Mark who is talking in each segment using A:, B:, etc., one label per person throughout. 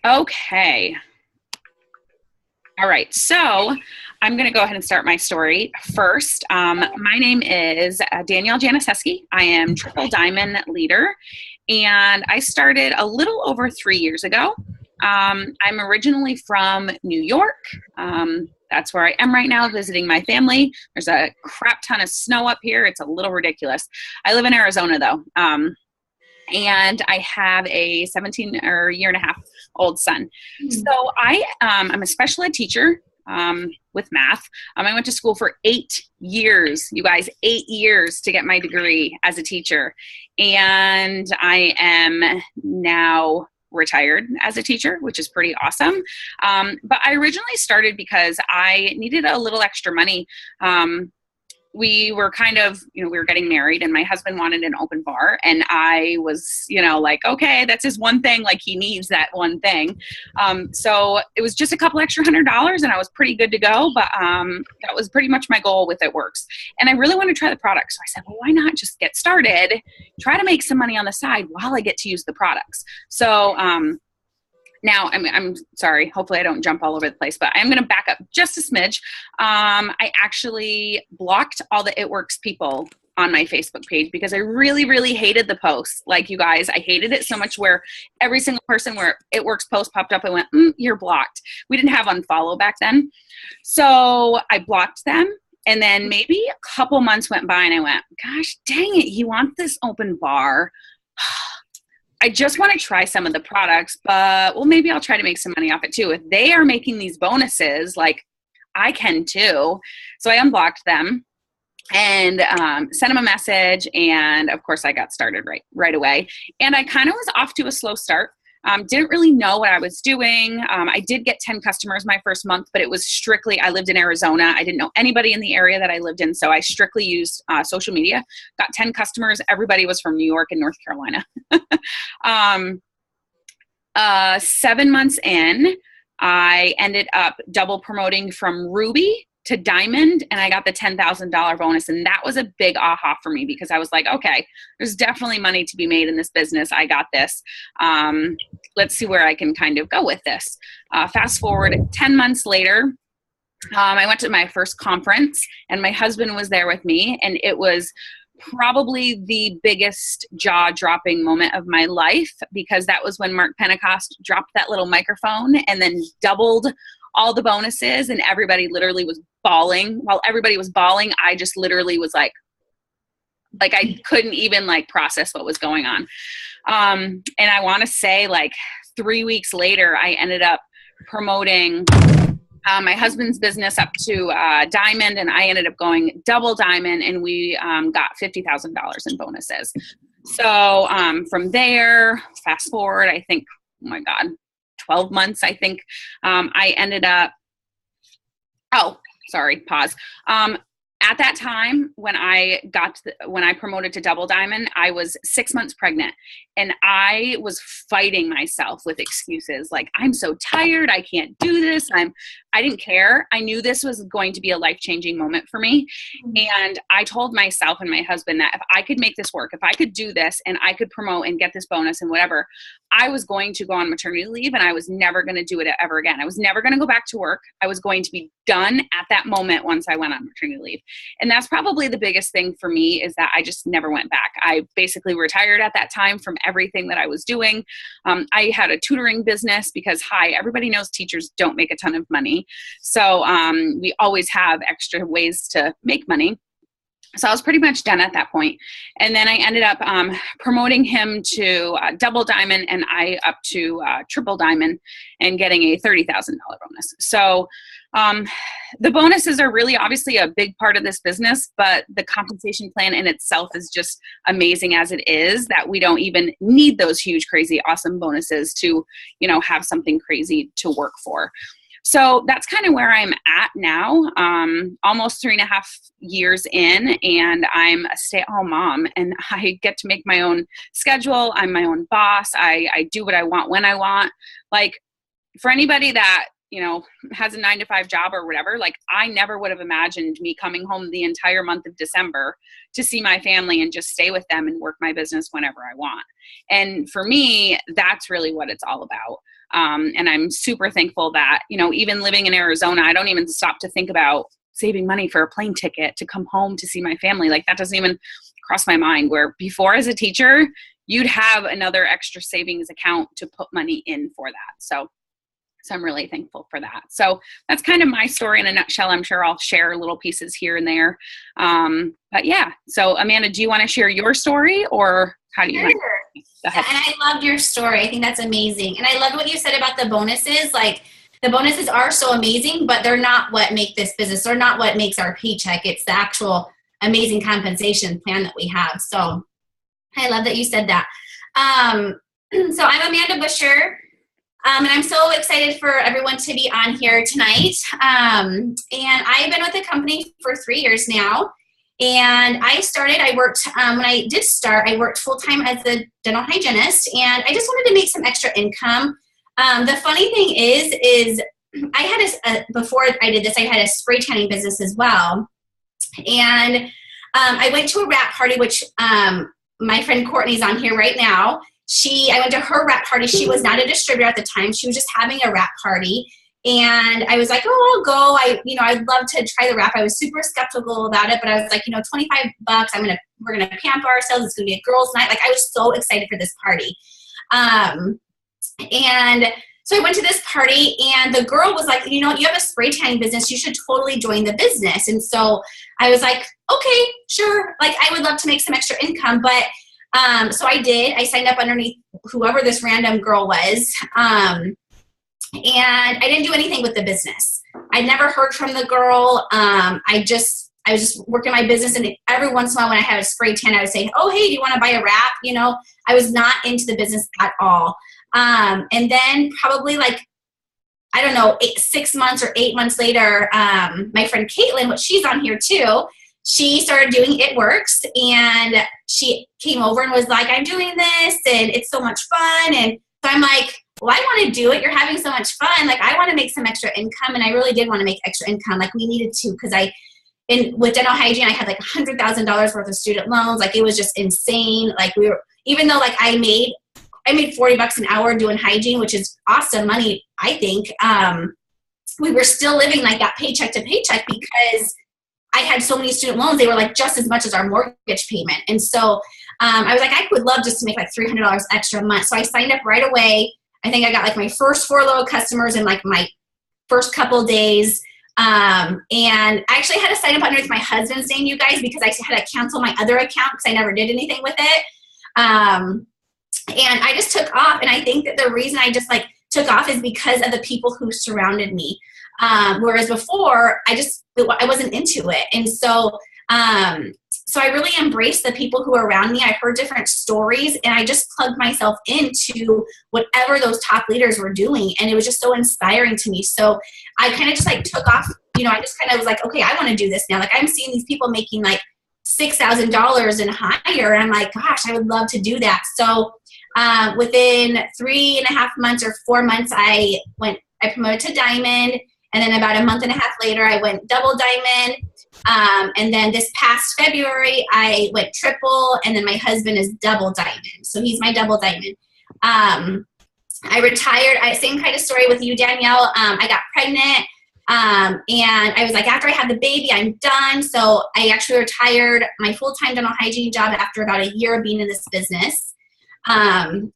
A: Okay. All right. So I'm going to go ahead and start my story first. My name is Danielle Janiszewski. I am Triple Diamond leader, and I started a little over 3 years ago. I'm originally from New York. That's where I am right now, visiting my family. There's a crap ton of snow up here. It's a little ridiculous. I live in Arizona, though. And I have a 17 or year and a half old son. So I'm a special ed teacher with math. I went to school for 8 years, you guys, 8 years to get my degree as a teacher. And I am now retired as a teacher, which is pretty awesome. But I originally started because I needed a little extra money. We were we were getting married, and my husband wanted an open bar, and I was, like, okay, that's his one thing. Like, he needs that one thing. So it was just a couple extra $100, and I was pretty good to go. But that was pretty much my goal with It Works. And I really want to try the product. So I said, well, why not just get started, try to make some money on the side while I get to use the products. So, now, I'm sorry, hopefully I don't jump all over the place, but I'm going to back up just a smidge. I actually blocked all the It Works people on my Facebook page because I really, really hated the posts. Like, you guys, I hated it so much where every single person where It Works post popped up, I went, you're blocked. We didn't have unfollow back then. So I blocked them. And then maybe a couple months went by and I went, gosh, dang it, you want this open bar? I just want to try some of the products, but maybe I'll try to make some money off it too. If they are making these bonuses, like, I can too. So I unblocked them and sent them a message. And of course I got started right away. And I kind of was off to a slow start. Didn't really know what I was doing. I did get 10 customers my first month, but it was strictly, I lived in Arizona. I didn't know anybody in the area that I lived in. So I strictly used social media, got 10 customers. Everybody was from New York and North Carolina. 7 months in, I ended up double promoting from Ruby to Diamond, and I got the $10,000 bonus. And that was a big aha for me because I was like, okay, there's definitely money to be made in this business. I got this. Let's see where I can kind of go with this. Fast forward 10 months later, I went to my first conference and my husband was there with me, and it was probably the biggest jaw-dropping moment of my life because that was when Mark Pentecost dropped that little microphone and then doubled all the bonuses, and everybody literally was bawling. While everybody was bawling, I just literally was like I couldn't even process what was going on. And I want to say 3 weeks later, I ended up promoting my husband's business up to Diamond, and I ended up going double Diamond, and we got $50,000 in bonuses. So from there, fast forward, I think, oh my God, 12 months, I think, I ended up, pause. At that time, when I promoted to double Diamond, I was 6 months pregnant, and I was fighting myself with excuses like, I'm so tired, I can't do this. I didn't care. I knew this was going to be a life-changing moment for me. And I told myself and my husband that if I could make this work, if I could do this and I could promote and get this bonus and whatever, I was going to go on maternity leave, and I was never going to do it ever again. I was never going to go back to work. I was going to be done at that moment once I went on maternity leave. And that's probably the biggest thing for me, is that I just never went back. I basically retired at that time from everything that I was doing. I had a tutoring business because, everybody knows teachers don't make a ton of money. So we always have extra ways to make money. So I was pretty much done at that point. And then I ended up promoting him to double Diamond, and I up to triple Diamond, and getting a $30,000 bonus. So the bonuses are really obviously a big part of this business, but the compensation plan in itself is just amazing as it is, that we don't even need those huge, crazy, awesome bonuses to, have something crazy to work for. So that's kind of where I'm at now, almost 3.5 years in, and I'm a stay-at-home mom, and I get to make my own schedule. I'm my own boss. I do what I want when I want. For anybody that, has a 9-to-5 job or whatever, I never would have imagined me coming home the entire month of December to see my family and just stay with them and work my business whenever I want. And for me, that's really what it's all about. And I'm super thankful that, even living in Arizona, I don't even stop to think about saving money for a plane ticket to come home to see my family. Like that doesn't even cross my mind, where before as a teacher, you'd have another extra savings account to put money in for that. So I'm really thankful for that. So that's kind of my story in a nutshell. I'm sure I'll share little pieces here and there. But yeah, so Amanda, do you want to share your story, or how do you want to?
B: Yeah, and I loved your story. I think that's amazing. And I loved what you said about the bonuses. Like, the bonuses are so amazing, but they're not what make this business. They're not what makes our paycheck. It's the actual amazing compensation plan that we have. So I love that you said that. So I'm Amanda Buescher. And I'm so excited for everyone to be on here tonight. And I've been with the company for 3 years now. And I worked, when I did start, I worked full-time as a dental hygienist. And I just wanted to make some extra income. The funny thing is I had before I did this, I had a spray tanning business as well. And I went to a wrap party, which my friend Courtney's on here right now. I went to her wrap party. She was not a distributor at the time. She was just having a wrap party. And I was like, oh, I'll go. I'd love to try the wrap. I was super skeptical about it, but I was like, $25, we're going to pamper ourselves. It's going to be a girls' night. Like, I was so excited for this party. And so I went to this party, and the girl was like, you have a spray tanning business. You should totally join the business. And so I was like, okay, sure. Like, I would love to make some extra income, but so I did. I signed up underneath whoever this random girl was. And I didn't do anything with the business. I never heard from the girl. I was just working my business, and every once in a while when I had a spray tan, I would say, oh, hey, do you want to buy a wrap? I was not into the business at all. And then probably 6 months or 8 months later, my friend Caitlin, which she's on here too, she started doing It Works, and she came over and was like, I'm doing this and it's so much fun. And so I'm like, well, I want to do it. You're having so much fun. Like, I want to make some extra income. And I really did want to make extra income. Like, we needed to, because with dental hygiene, I had like $100,000 worth of student loans. Like, it was just insane. Like, even though like I made $40 an hour doing hygiene, which is awesome money, I think, we were still living like that paycheck to paycheck, because I had so many student loans. They were like just as much as our mortgage payment. And so I was like, I would love just to make like $300 extra a month. So I signed up right away. I think I got like my first 4 loyal customers in like my first couple of days. And I actually had to sign up underneath my husband's name, you guys, because I had to cancel my other account because I never did anything with it. And I just took off. And I think that the reason I just like took off is because of the people who surrounded me. Whereas before I wasn't into it. And so I really embraced the people who were around me. I heard different stories, and I just plugged myself into whatever those top leaders were doing. And it was just so inspiring to me. So I kind of just like took off, I just kind of was like, okay, I want to do this now. Like, I'm seeing these people making like $6,000 and higher. And I'm like, gosh, I would love to do that. So within 3.5 months or 4 months, I promoted to Diamond. And then about a month and a half later, I went double Diamond. And then this past February, I went triple. And then my husband is double Diamond. So he's my double Diamond. I retired. Same kind of story with you, Danielle. I got pregnant. And I was like, after I had the baby, I'm done. So I actually retired my full-time dental hygiene job after about a year of being in this business. And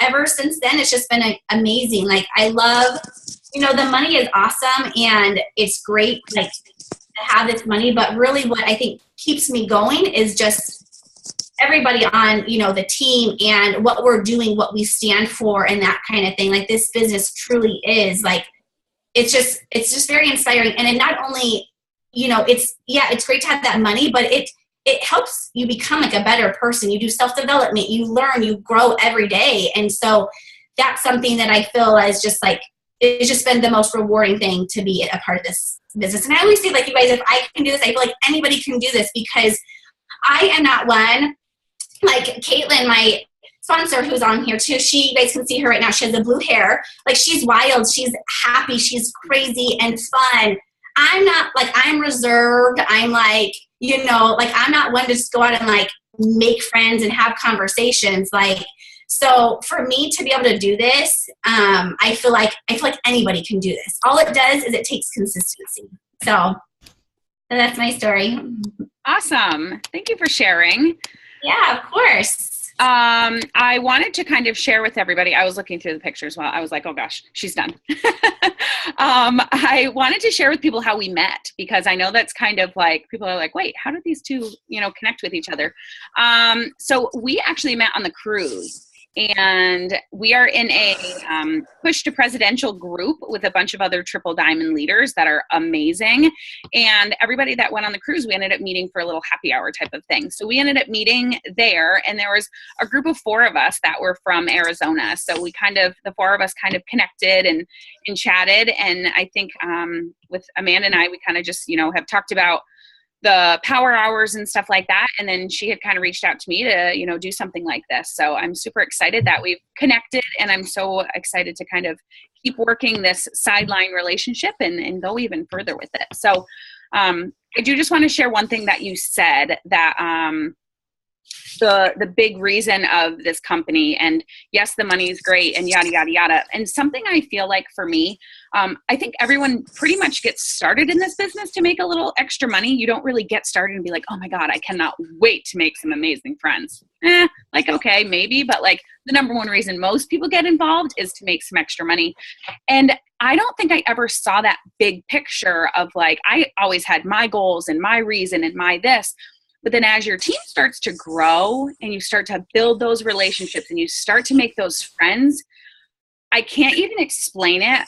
B: ever since then, it's just been amazing. Like, I love, the money is awesome and it's great, like, to have this money, but really what I think keeps me going is just everybody on, the team and what we're doing, what we stand for and that kind of thing. Like, this business truly is like, it's just very inspiring. And it not only, it's great to have that money, but it helps you become like a better person. You do self-development, you learn, you grow every day. And so that's something that I feel is just like, it's just been the most rewarding thing to be a part of this business. And I always say, like, you guys, if I can do this, I feel like anybody can do this, because I am not one, like Caitlin, my sponsor, who's on here too. You guys can see her right now. She has the blue hair. Like, she's wild. She's happy. She's crazy and fun. I'm not, like, I'm reserved. I'm like, like, I'm not one to just go out and like make friends and have conversations. Like, So for me to be able to do this, I feel like anybody can do this. All it does is it takes consistency. So that's my story.
A: Awesome. Thank you for sharing.
B: Yeah, of course.
A: I wanted to kind of share with everybody. I was looking through the pictures while I was like, oh gosh, she's done. I wanted to share with people how we met, because I know that's kind of like, people are like, wait, how did these two, connect with each other? So we actually met on the cruise. And we are in a push to presidential group with a bunch of other Triple Diamond leaders that are amazing. And everybody that went on the cruise, we ended up meeting for a little happy hour type of thing. So we ended up meeting there, and there was a group of 4 of us that were from Arizona. So the 4 of us kind of connected and chatted. And I think with Amanda and I, we kind of just, have talked about the power hours and stuff like that. And then she had kind of reached out to me to, do something like this. So I'm super excited that we've connected, and I'm so excited to kind of keep working this sideline relationship and go even further with it. So I do just want to share one thing that you said, that the big reason of this company, and yes, the money is great and yada, yada, yada. And something I feel like for me, I think everyone pretty much gets started in this business to make a little extra money. You don't really get started and be like, oh my God, I cannot wait to make some amazing friends. Okay, maybe, but like the number one reason most people get involved is to make some extra money. And I don't think I ever saw that big picture of like, I always had my goals and my reason and my this. But then as your team starts to grow and you start to build those relationships and you start to make those friends, I can't even explain it.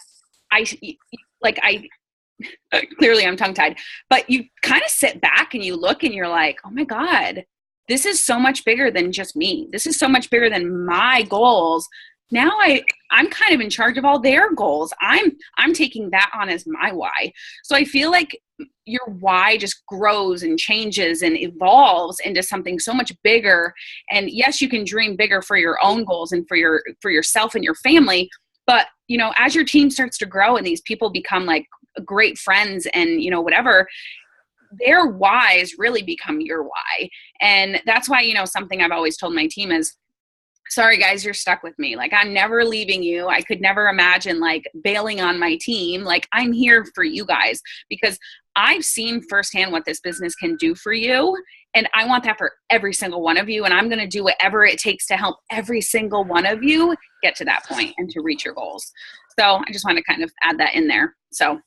A: Clearly I'm tongue-tied, but you kind of sit back and you look and you're like, oh my God, this is so much bigger than just me. This is so much bigger than my goals. Now I'm kind of in charge of all their goals. I'm taking that on as my why. So I feel like your why just grows and changes and evolves into something so much bigger. And yes, you can dream bigger for your own goals and for yourself and your family. But, as your team starts to grow and these people become like great friends and, whatever, their whys really become your why. And that's why, something I've always told my team is, sorry guys, you're stuck with me. Like, I'm never leaving you. I could never imagine like bailing on my team. Like, I'm here for you guys because I've seen firsthand what this business can do for you. And I want that for every single one of you. And I'm going to do whatever it takes to help every single one of you get to that point and to reach your goals. So I just want to kind of add that in there. So.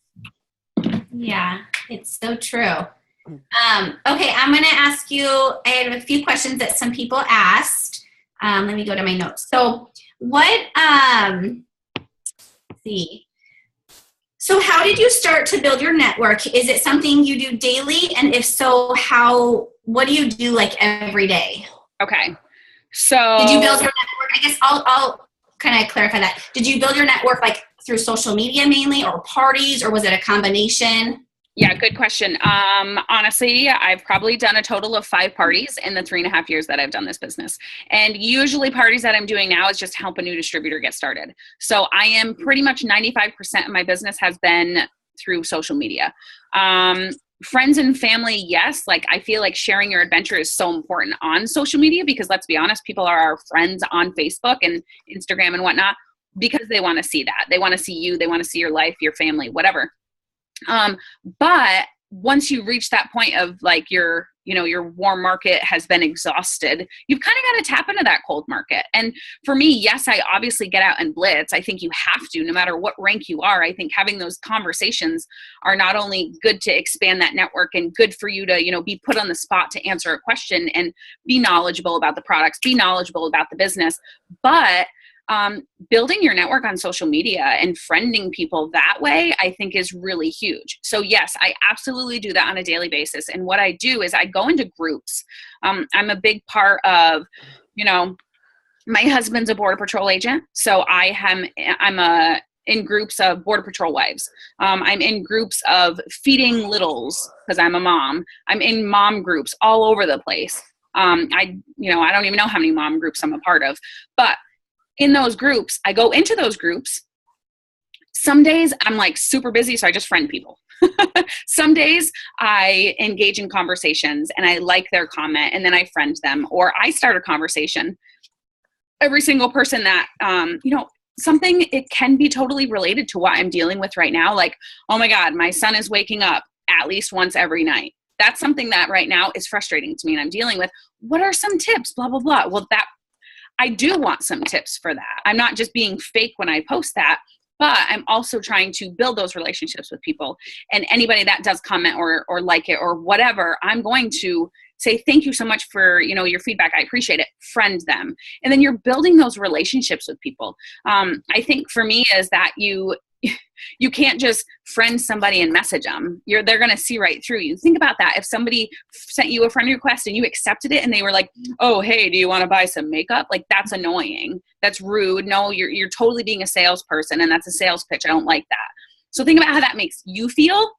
B: Yeah, it's so true. Okay, I'm going to ask you, I have a few questions that some people asked. Let me go to my notes. So let's see. So how did you start to build your network? Is it something you do daily? And if so, what do you do like every day?
A: Okay. So
B: did you build your network? I guess I'll kind of clarify that. Did you build your network like through social media mainly, or parties, or was it a combination?
A: Yeah, good question. Honestly, I've probably done a total of 5 parties in the 3.5 years that I've done this business. And usually parties that I'm doing now is just help a new distributor get started. So I am pretty much 95% of my business has been through social media. Friends and family, yes. Like, I feel like sharing your adventure is so important on social media because, let's be honest, people are our friends on Facebook and Instagram and whatnot because they want to see that. They want to see you. They want to see your life, your family, whatever. But once you reach that point of like your warm market has been exhausted, you've kind of got to tap into that cold market. And for me, yes, I obviously get out and blitz. I think you have to, no matter what rank you are. I think having those conversations are not only good to expand that network and good for you to, be put on the spot to answer a question and be knowledgeable about the products, be knowledgeable about the business, but building your network on social media and friending people that way, I think is really huge. So yes, I absolutely do that on a daily basis. And what I do is I go into groups. I'm a big part of, my husband's a Border Patrol agent. So I'm in groups of Border Patrol wives. I'm in groups of feeding littles because I'm a mom. I'm in mom groups all over the place. I don't even know how many mom groups I'm a part of, but in those groups, I go into those groups. Some days I'm like super busy, so I just friend people. Some days I engage in conversations and I like their comment and then I friend them, or I start a conversation. every single person that, something, it can be totally related to what I'm dealing with right now. Like, oh my God, my son is waking up at least once every night. That's something that right now is frustrating to me and I'm dealing with. What are some tips? Blah, blah, blah. Well, I do want some tips for that. I'm not just being fake when I post that, but I'm also trying to build those relationships with people. And anybody that does comment or like it or whatever, I'm going to say, thank you so much for, your feedback. I appreciate it. Friend them. And then you're building those relationships with people. I think for me is that you can't just friend somebody and message them. They're going to see right through you. Think about that. If somebody sent you a friend request and you accepted it and they were like, oh, hey, do you want to buy some makeup? Like, that's annoying. That's rude. No, you're totally being a salesperson, and that's a sales pitch. I don't like that. So think about how that makes you feel.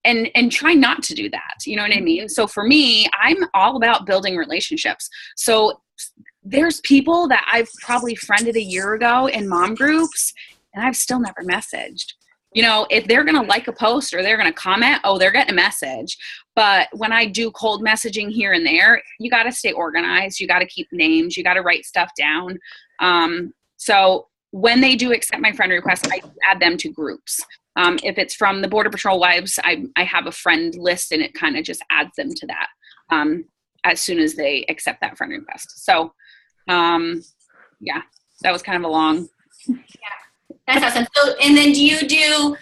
A: And try not to do that. You know what I mean? So for me, I'm all about building relationships. So there's people that I've probably friended a year ago in mom groups, and I've still never messaged. If they're going to like a post or they're going to comment, they're getting a message. But when I do cold messaging here and there, you got to stay organized. You got to keep names. You got to write stuff down. So when they do accept my friend request, I add them to groups. If it's from the Border Patrol wives, I have a friend list, and it kind of just adds them to that as soon as they accept that friend request. So, yeah, that was kind of a long.
B: Yeah, that's awesome. So, and then do you do,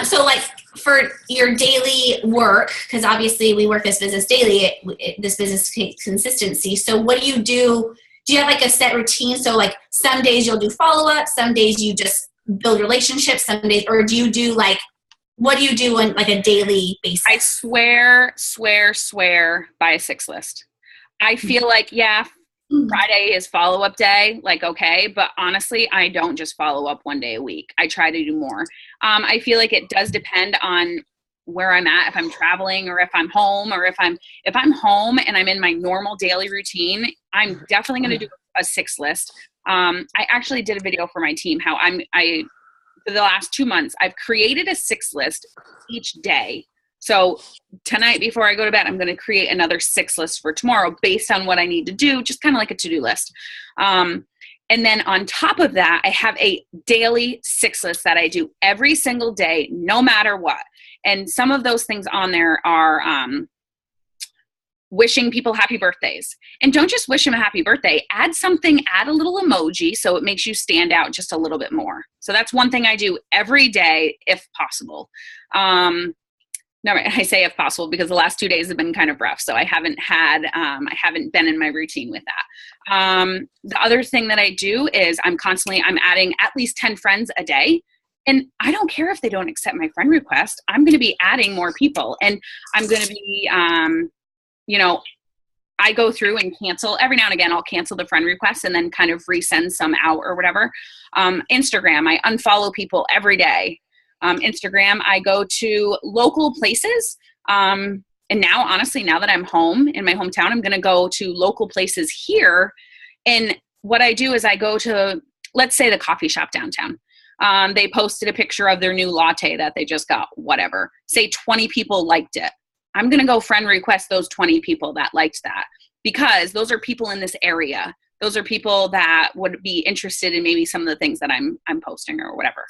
B: so like for your daily work, because obviously we work this business daily, this business takes consistency. So what do you do? Do you have like a set routine? So like some days you'll do follow-up, some days you just build relationships, some days, or do you do like, what do you do on like a daily basis?
A: I swear by a 6 list. I feel like, Friday is follow-up day, like, okay, but honestly, I don't just follow up one day a week. I try to do more. I feel like it does depend on where I'm at, if I'm traveling or if I'm home, or if I'm home and I'm in my normal daily routine, I'm definitely going to do a 6 list. I actually did a video for my team, how for the last 2 months, I've created a 6 list each day. So tonight before I go to bed, I'm going to create another 6 list for tomorrow based on what I need to do, just kind of like a to-do list. And then on top of that, I have a daily 6 list that I do every single day, no matter what. And some of those things on there are wishing people happy birthdays. And don't just wish them a happy birthday. Add a little emoji so it makes you stand out just a little bit more. So that's one thing I do every day if possible. No, I say if possible because the last 2 days have been kind of rough. So I haven't been in my routine with that. The other thing that I do is I'm adding at least 10 friends a day. And I don't care if they don't accept my friend request. I'm going to be adding more people, and I'm going to be, I go through and cancel every now and again. I'll cancel the friend request and then kind of resend some out or whatever. Instagram, I unfollow people every day. Instagram, I go to local places. And now, honestly, now that I'm home in my hometown, I'm going to go to local places here. And what I do is I go to, let's say, the coffee shop downtown. They posted a picture of their new latte that they just got, whatever. Say 20 people liked it. I'm going to go friend request those 20 people that liked that, because those are people in this area. Those are people that would be interested in maybe some of the things that I'm posting or whatever.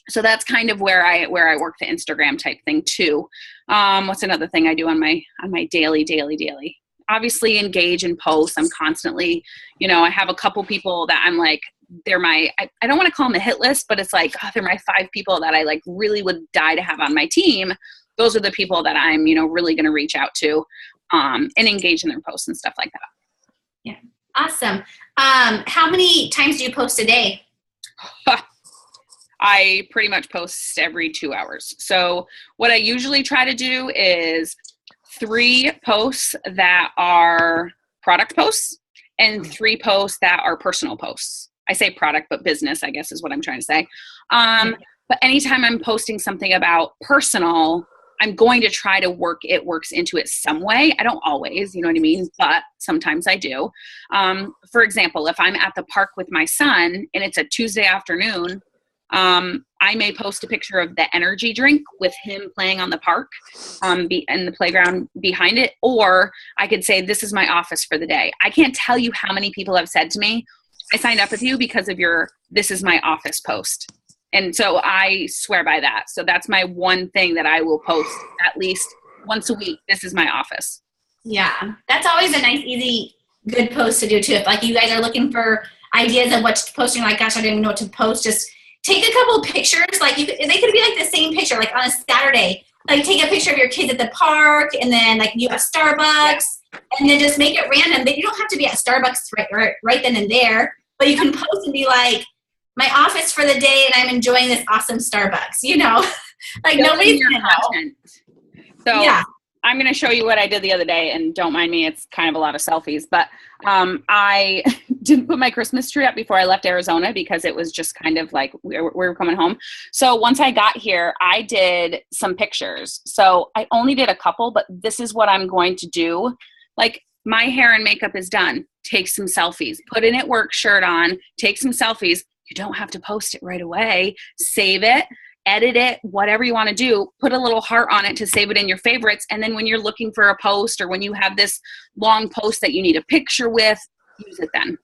A: So that's kind of where I work the Instagram type thing too. What's another thing I do on my daily? Obviously engage and post. I'm constantly, I have a couple people that I'm like, they're I don't want to call them a hit list, but it's like, they're my 5 people that I like really would die to have on my team. Those are the people that I'm, really going to reach out to, and engage in their posts and stuff like that.
B: Yeah. Awesome. How many times do you post a day?
A: I pretty much post every 2 hours. So what I usually try to do is 3 posts that are product posts and 3 posts that are personal posts. I say product, but business, I guess is what I'm trying to say. But anytime I'm posting something about personal, I'm going to try to works into it some way. I don't always, you know what I mean? But sometimes I do. For example, if I'm at the park with my son and it's a Tuesday afternoon, I may post a picture of the energy drink with him playing on the park, and the playground behind it. Or I could say, this is my office for the day. I can't tell you how many people have said to me, I signed up with you because of your, this is my office post. And so I swear by that. So that's my one thing that I will post at least once a week. This is my office.
B: Yeah. That's always a nice, easy, good post to do too. If like you guys are looking for ideas of what to post, and you're like, gosh, I don't even know what to post. Just take a couple of pictures. Like they could be like the same picture, like on a Saturday. Like take a picture of your kids at the park, and then like you at Starbucks, and then just make it random. You don't have to be at Starbucks right then and there, but you can post and be like, my office for the day, and I'm enjoying this awesome Starbucks. You know, like nobody's gonna know.
A: So yeah. I'm going to show you what I did the other day, and don't mind me, it's kind of a lot of selfies, but I didn't put my Christmas tree up before I left Arizona because it was just kind of like we were coming home. So once I got here, I did some pictures. So I only did a couple, but this is what I'm going to do. Like my hair and makeup is done. Take some selfies. Put an at work shirt on. Take some selfies. You don't have to post it right away. Save it. Edit it, whatever you want to do, put a little heart on it to save it in your favorites. And then when you're looking for a post, or when you have this long post that you need a picture with, use it then.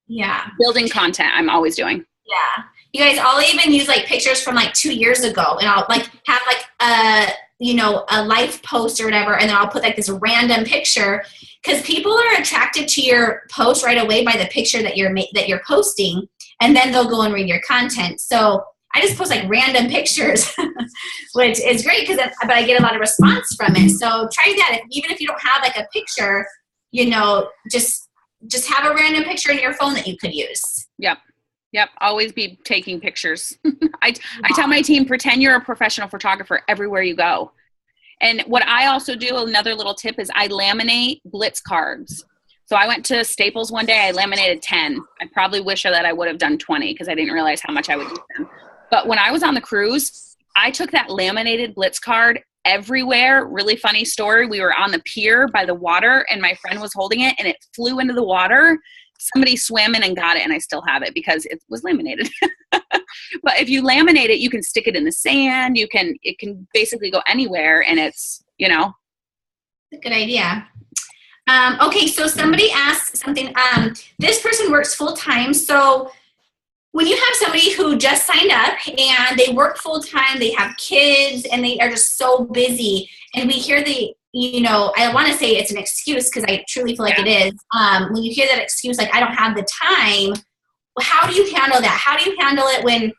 B: Yeah.
A: Building content, I'm always doing.
B: Yeah. You guys, I'll even use like pictures from like 2 years ago, and I'll like have like a life post or whatever. And then I'll put like this random picture, because people are attracted to your post right away by the picture that you're posting. And then they'll go and read your content. So I just post like random pictures, which is great but I get a lot of response from it. So try that. Even if you don't have like a picture, just have a random picture in your phone that you could use.
A: Yep. Always be taking pictures. I tell my team, pretend you're a professional photographer everywhere you go. And what I also do, another little tip, is I laminate Blitz cards. So I went to Staples one day, I laminated 10. I probably wish that I would have done 20 because I didn't realize how much I would use them. But when I was on the cruise, I took that laminated Blitz card everywhere. Really funny story. We were on the pier by the water, and my friend was holding it, and it flew into the water. Somebody swam in and got it, and I still have it because it was laminated. But if you laminate it, you can stick it in the sand. It can basically go anywhere, and it's, a
B: good idea. Okay, so somebody asked something. This person works full time, so when you have somebody who just signed up and they work full time, they have kids, and they are just so busy, and we hear I want to say it's an excuse, because I truly feel like it is. When you hear that excuse, like, I don't have the time, how do you handle that? How do you handle it when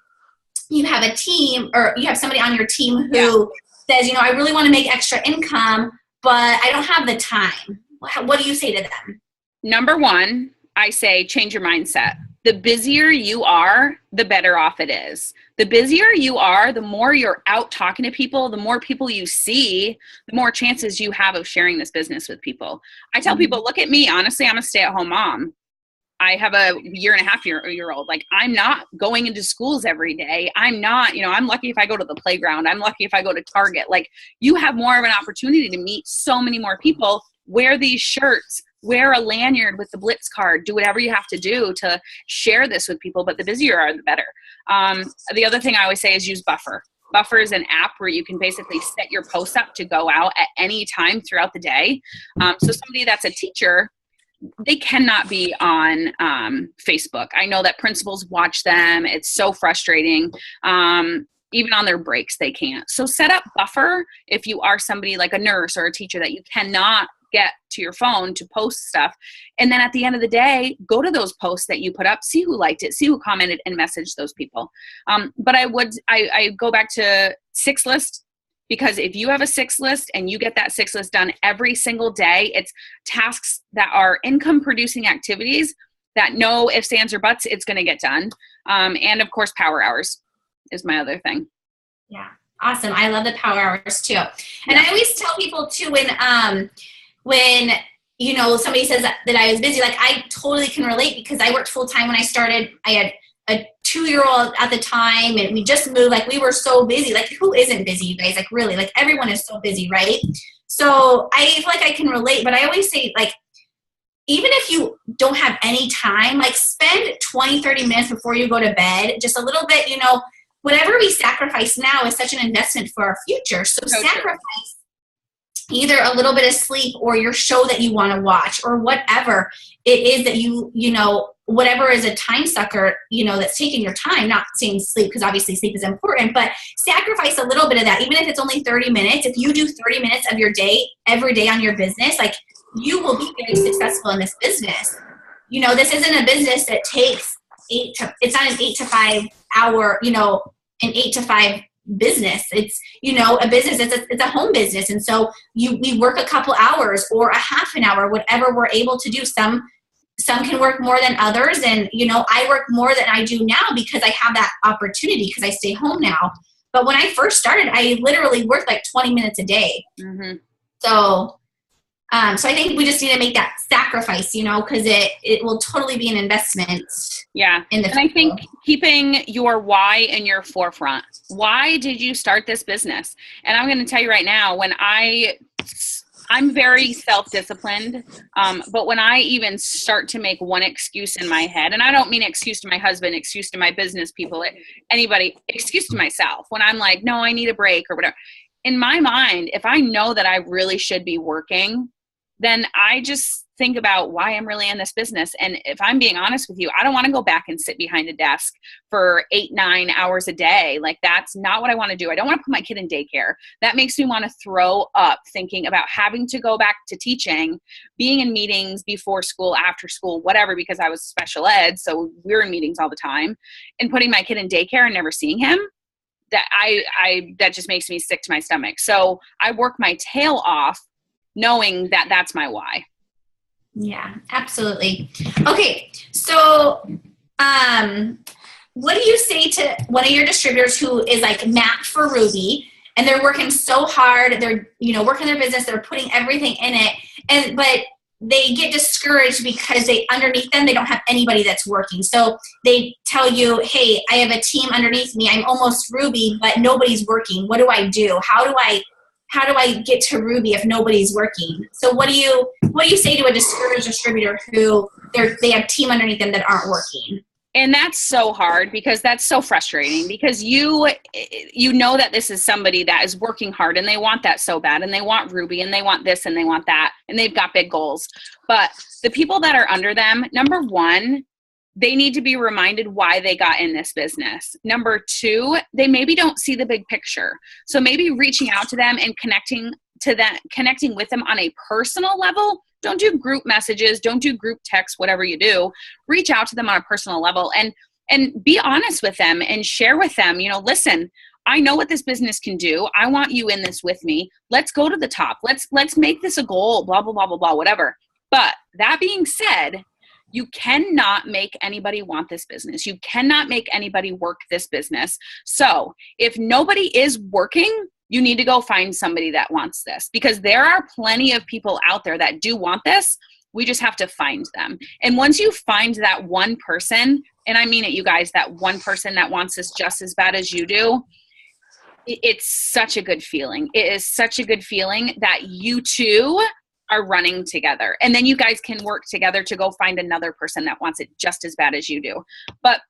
B: you have a team, or you have somebody on your team who says, I really want to make extra income, but I don't have the time? What do you say to them?
A: Number one, I say, change your mindset. The busier you are, the better off it is. The busier you are, the more you're out talking to people, the more people you see, the more chances you have of sharing this business with people. I tell people, look at me. Honestly, I'm a stay-at-home mom. I have a 1.5-year-old. Like, I'm not going into schools every day. I'm not, I'm lucky if I go to the playground. I'm lucky if I go to Target. Like, you have more of an opportunity to meet so many more people. Wear these shirts. Wear a lanyard with the Blitz card. Do whatever you have to do to share this with people, but the busier you are, the better. The other thing I always say is use Buescher. Buescher is an app where you can basically set your posts up to go out at any time throughout the day. So somebody that's a teacher, they cannot be on Facebook. I know that principals watch them. It's so frustrating. Even on their breaks, they can't. So set up Buescher if you are somebody like a nurse or a teacher that you cannot get to your phone to post stuff. And then at the end of the day, go to those posts that you put up, see who liked it, see who commented, and message those people. But I go back to 6 list, because if you have a 6 list and you get that 6 list done every single day, it's tasks that are income producing activities that no ifs, ands, or buts, it's going to get done. And of course, power hours is my other thing.
B: Yeah. Awesome. I love the power hours too. And I always tell people too, when somebody says that I was busy, like, I totally can relate, because I worked full time when I started. I had a 2-year-old at the time, and we just moved. Like, we were so busy. Like, who isn't busy, you guys? Like, really, like, everyone is so busy, right? So I feel like I can relate, but I always say, like, even if you don't have any time, like, spend 20, 30 minutes before you go to bed, just a little bit, whatever we sacrifice now is such an investment for our future. So sacrifice either a little bit of sleep or your show that you want to watch or whatever it is that you know, whatever is a time sucker, you know, that's taking your time, not saying sleep, because obviously sleep is important, but sacrifice a little bit of that. Even if it's only 30 minutes, if you do 30 minutes of your day, every day on your business, like you will be very successful in this business. You know, this isn't a business that takes it's not an 8 to 5 hour, you know, an 8 to 5 business. It's, you know, a business, it's a home business. And so we work a couple hours or a half an hour, whatever we're able to do. Some can work more than others. And, you know, I work more than I do now because I have that opportunity because I stay home now. But when I first started, I literally worked like 20 minutes a day. Mm-hmm. So I think we just need to make that sacrifice, you know, because it will totally be an investment.
A: Yeah. And I think keeping your why in your forefront. Why did you start this business? And I'm going to tell you right now, when I'm very self-disciplined, but when I even start to make one excuse in my head, and I don't mean excuse to my husband, excuse to my business people, anybody, excuse to myself, when I'm like, no, I need a break or whatever. In my mind, if I know that I really should be working, then I just think about why I'm really in this business. And if I'm being honest with you, I don't want to go back and sit behind a desk for 8-9 hours a day. Like, that's not what I want to do. I don't want to put my kid in daycare. That makes me want to throw up thinking about having to go back to teaching, being in meetings before school, after school, whatever, because I was special ed. So we were in meetings all the time, and putting my kid in daycare and never seeing him. That just makes me sick to my stomach. So I work my tail off knowing that that's my why.
B: Yeah, absolutely. Okay. So, what do you say to one of your distributors who is like mapped for Ruby and they're working so hard, they're, you know, working their business, they're putting everything in it, but they get discouraged because underneath them, they don't have anybody that's working. So they tell you, hey, I have a team underneath me. I'm almost Ruby, but nobody's working. What do I do? How do I get to Ruby if nobody's working? So what do you say to a discouraged distributor who they have team underneath them that aren't working?
A: And that's so hard because that's so frustrating because you know that this is somebody that is working hard and they want that so bad and they want Ruby and they want this and they want that and they've got big goals. But the people that are under them, number one, they need to be reminded why they got in this business. Number two, they maybe don't see the big picture. So maybe reaching out to them and connecting with them on a personal level. Don't do group messages, don't do group text, whatever you do. Reach out to them on a personal level and be honest with them and share with them, you know, listen, I know what this business can do. I want you in this with me. Let's go to the top. Let's make this a goal, blah, blah, blah, blah, blah, whatever. But that being said, you cannot make anybody want this business. You cannot make anybody work this business. So if nobody is working, you need to go find somebody that wants this because there are plenty of people out there that do want this. We just have to find them. And once you find that one person, and I mean it, you guys, that one person that wants this just as bad as you do, it's such a good feeling. It is such a good feeling that you two are running together. And then you guys can work together to go find another person that wants it just as bad as you do. But,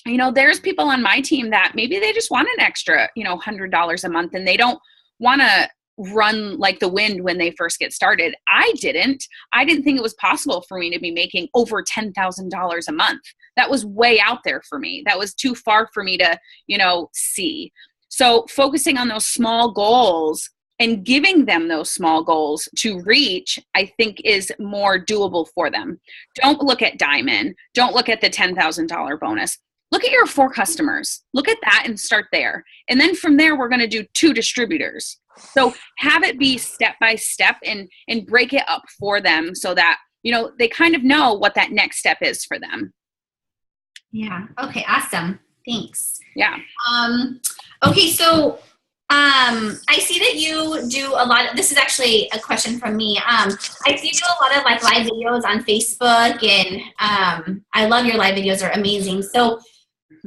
A: you know, there's people on my team that maybe they just want an extra, you know, $100 a month and they don't want to run like the wind when they first get started. I didn't think it was possible for me to be making over $10,000 a month. That was way out there for me. That was too far for me to, you know, see. So focusing on those small goals and giving them those small goals to reach, I think is more doable for them. Don't look at Diamond. Don't look at the $10,000 bonus. Look at your 4 customers. Look at that and start there. And then from there, we're going to do 2 distributors. So have it be step by step and break it up for them so that, you know, they kind of know what that next step is for them.
B: Yeah. Okay. Awesome. Thanks.
A: Yeah.
B: Okay. So, I see that you do a lot of, this is actually a question from me. I see you do a lot of like live videos on Facebook and, I love your live videos, are amazing. So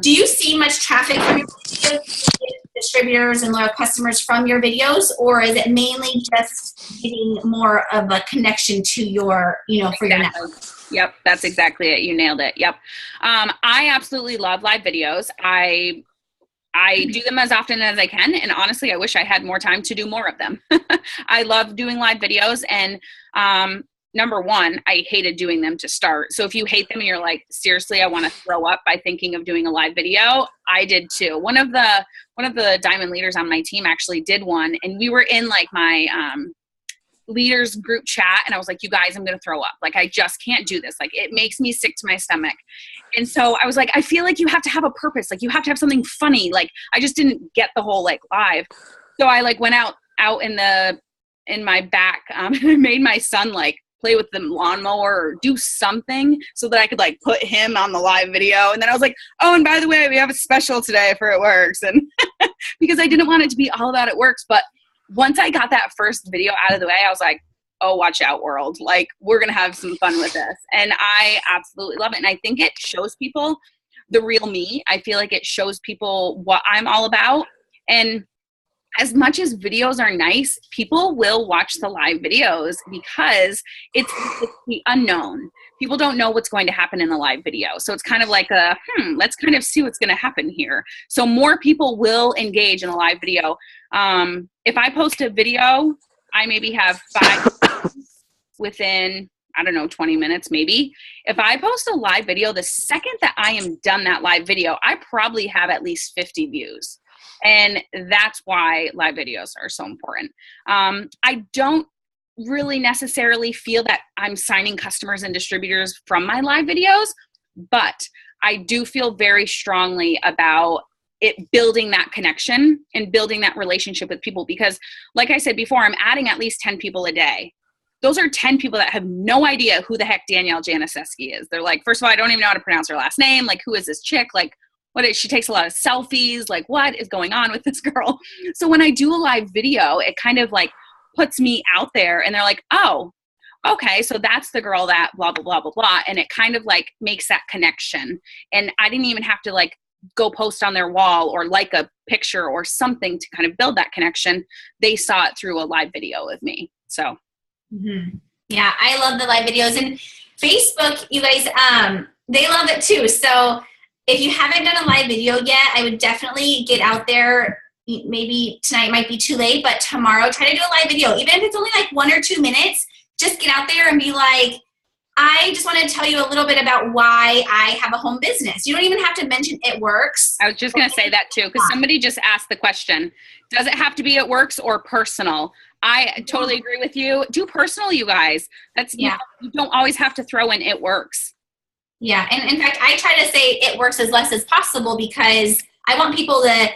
B: do you see much traffic from your videos, distributors and loyal customers from your videos, or is it mainly just getting more of a connection to your, you know, for your network?
A: Yep. That's exactly it. You nailed it. Yep. I absolutely love live videos. I I do them as often as I can. And honestly, I wish I had more time to do more of them. I love doing live videos. And number one, I hated doing them to start. So if you hate them and you're like, seriously, I want to throw up by thinking of doing a live video, I did too. One of the diamond leaders on my team actually did one. And we were in like my leaders group chat. And I was like, you guys, I'm going to throw up. Like, I just can't do this. Like, it makes me sick to my stomach. And so I was like, I feel like you have to have a purpose. Like, you have to have something funny. Like, I just didn't get the whole like live. So I like went out in my back and I made my son like play with the lawnmower or do something so that I could like put him on the live video. And then I was like, oh, and by the way, we have a special today for It Works. And because I didn't want it to be all about It Works. But once I got that first video out of the way, I was like, oh, watch out, world. Like, we're going to have some fun with this. And I absolutely love it. And I think it shows people the real me. I feel like it shows people what I'm all about. And as much as videos are nice, people will watch the live videos because it's the unknown. People don't know what's going to happen in the live video. So it's kind of like let's kind of see what's going to happen here. So more people will engage in a live video. If I post a video, I maybe have 5 within, I don't know, 20 minutes maybe. If I post a live video, the second that I am done that live video, I probably have at least 50 views. And that's why live videos are so important. I don't really necessarily feel that I'm signing customers and distributors from my live videos, but I do feel very strongly about it building that connection and building that relationship with people. Because like I said before, I'm adding at least 10 people a day. Those are 10 people that have no idea who the heck Danielle Janicescu is. They're like, first of all, I don't even know how to pronounce her last name. Like, who is this chick? Like, she takes a lot of selfies. Like, what is going on with this girl? So when I do a live video, it kind of like puts me out there and they're like, oh, okay, so that's the girl that blah, blah, blah, blah, blah. And it kind of like makes that connection. And I didn't even have to like go post on their wall or like a picture or something to kind of build that connection. They saw it through a live video with me. So.
B: Mm-hmm. Yeah, I love the live videos. And Facebook, you guys, they love it too. So if you haven't done a live video yet, I would definitely get out there. Maybe tonight might be too late, but tomorrow try to do a live video. Even if it's only like 1 or 2 minutes, just get out there and be like, I just want to tell you a little bit about why I have a home business. You don't even have to mention It Works.
A: I was just going to say that too, because somebody just asked the question, does it have to be It Works or personal? I totally agree with you. Do personal, you guys. You don't always have to throw in It Works.
B: Yeah, and in fact, I try to say It Works as less as possible because I want people to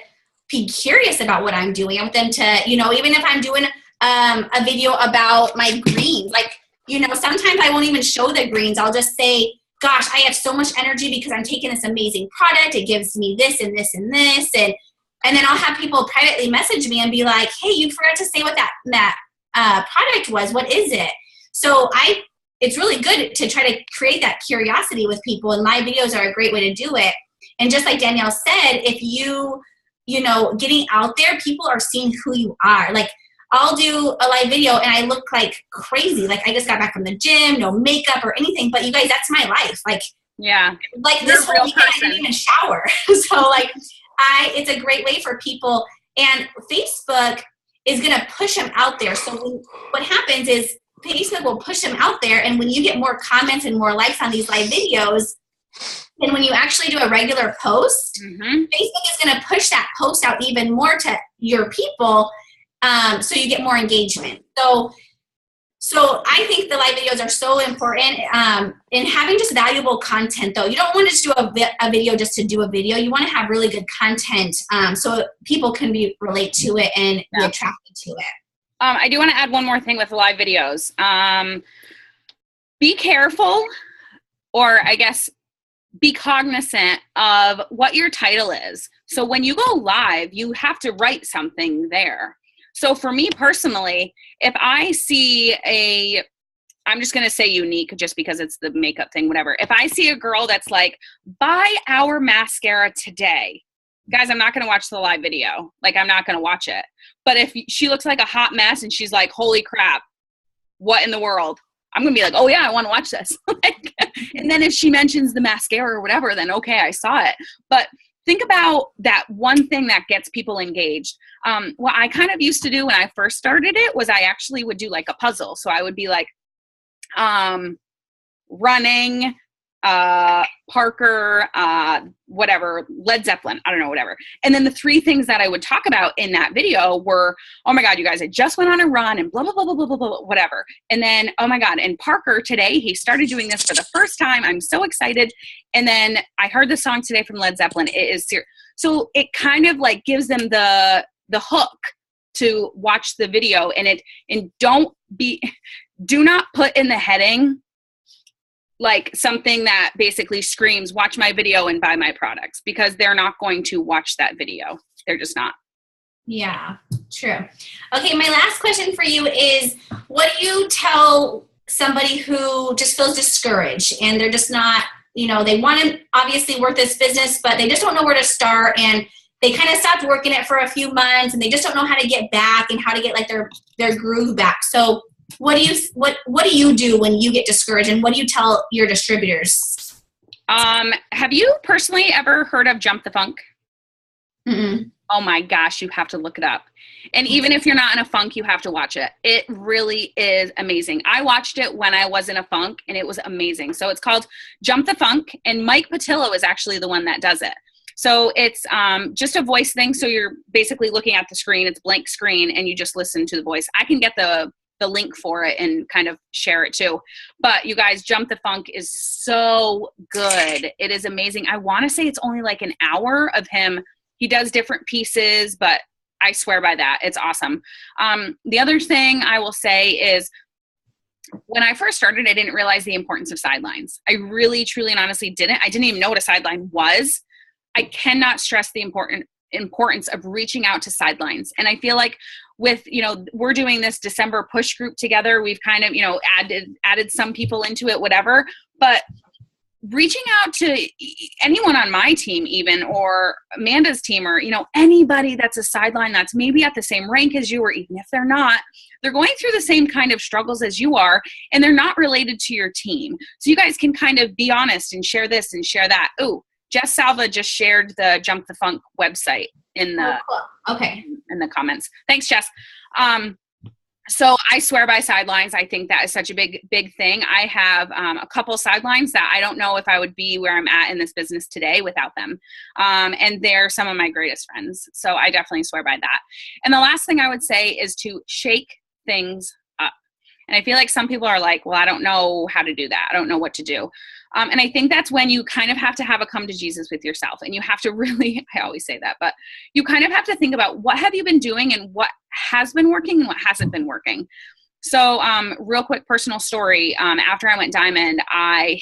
B: be curious about what I'm doing. I want them to, even if I'm doing a video about my greens, like, sometimes I won't even show the greens. I'll just say, gosh, I have so much energy because I'm taking this amazing product. It gives me this and this and this. And then I'll have people privately message me and be like, hey, you forgot to say what that product was. What is it? So it's really good to try to create that curiosity with people, and live videos are a great way to do it. And just like Danielle said, if getting out there, people are seeing who you are. Like, I'll do a live video and I look like crazy. Like, I just got back from the gym, no makeup or anything. But you guys, that's my life. Like,
A: yeah,
B: like this whole weekend I didn't even shower. So like, it's a great way for people. And Facebook is going to push them out there. So what happens is Facebook will push them out there. And when you get more comments and more likes on these live videos, then when you actually do a regular post, Facebook is going to push that post out even more to your people. So you get more engagement. So I think the live videos are so important in having just valuable content, though. You don't want to just do a video just to do a video. You want to have really good content so people can relate to it and be attracted to it.
A: I do want to add one more thing with live videos. Be careful, or I guess be cognizant of what your title is. So when you go live, you have to write something there. So for me personally, if I see I'm just going to say unique just because it's the makeup thing, whatever. If I see a girl that's like, buy our mascara today, guys, I'm not going to watch the live video. Like, I'm not going to watch it. But if she looks like a hot mess and she's like, holy crap, what in the world? I'm going to be like, oh yeah, I want to watch this. And then if she mentions the mascara or whatever, then okay, I saw it. But think about that one thing that gets people engaged. What I kind of used to do when I first started it was I actually would do like a puzzle. So I would be like, running, Parker, whatever, Led Zeppelin, I don't know, whatever. And then the 3 things that I would talk about in that video were, oh my God, you guys, I just went on a run and blah, blah, blah, blah, blah, blah, blah, whatever. And then, oh my God, and Parker today, he started doing this for the first time. I'm so excited. And then I heard the song today from Led Zeppelin. It is serious. So it kind of like gives them the hook to watch the video, and do not put in the heading like something that basically screams, watch my video and buy my products, because they're not going to watch that video. They're just not.
B: Yeah, true. Okay, my last question for you is, what do you tell somebody who just feels discouraged and they're just not, they want to obviously work this business, but they just don't know where to start, and they kind of stopped working it for a few months and they just don't know how to get back and how to get like their groove back. So what do you do when you get discouraged, and what do you tell your distributors?
A: Have you personally ever heard of Jump the Funk?
B: Mm-mm.
A: Oh my gosh, you have to look it up. And even if you're not in a funk, you have to watch it. It really is amazing. I watched it when I was in a funk, and it was amazing. So it's called Jump the Funk, and Mike Patillo is actually the one that does it. So it's just a voice thing. So you're basically looking at the screen. It's blank screen, and you just listen to the voice. I can get the link for it and kind of share it too. But you guys, Jump the Funk is so good. It is amazing. I want to say it's only like an hour of him. He does different pieces, but I swear by that. It's awesome. The other thing I will say is, when I first started, I didn't realize the importance of sidelines. I really, truly, and honestly didn't. I didn't even know what a sideline was. I cannot stress the importance of reaching out to sidelines. And I feel like with, we're doing this December push group together. We've kind of, added some people into it, whatever, but reaching out to anyone on my team even, or Amanda's team, or, anybody that's a sideline that's maybe at the same rank as you, or even if they're not, they're going through the same kind of struggles as you are, and they're not related to your team. So you guys can kind of be honest and share this and share that. Ooh, Jess Salva just shared the Jump the Funk website in the in the comments. Thanks, Jess. So I swear by sidelines. I think that is such a big thing. I have a couple sidelines that I don't know if I would be where I'm at in this business today without them. And they're some of my greatest friends. So I definitely swear by that. And the last thing I would say is to shake things up. And I feel like some people are like, well, I don't know how to do that. I don't know what to do. And I think that's when you kind of have to have a come to Jesus with yourself. And you have to really, I always say that, but you kind of have to think about what have you been doing and what has been working and what hasn't been working. So real quick personal story. After I went diamond, I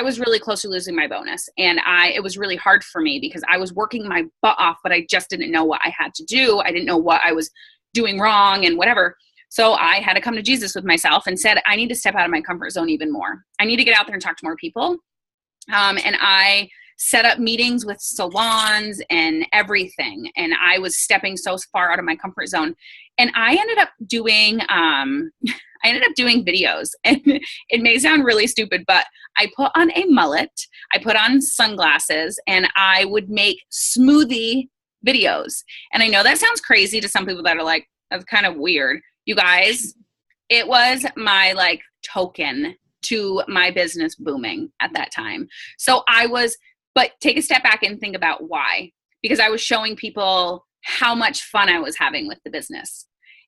A: was really close to losing my bonus. And it was really hard for me because I was working my butt off, but I just didn't know what I had to do. I didn't know what I was doing wrong and whatever. So I had to come to Jesus with myself and said, I need to step out of my comfort zone even more. I need to get out there and talk to more people. And I set up meetings with salons and everything. And I was stepping so far out of my comfort zone. And I ended up doing videos. And it may sound really stupid, but I put on a mullet, I put on sunglasses, and I would make smoothie videos. And I know that sounds crazy to some people that are like, that's kind of weird. You guys, it was my token to my business booming at that time. So but take a step back and think about why. Because I was showing people how much fun I was having with the business.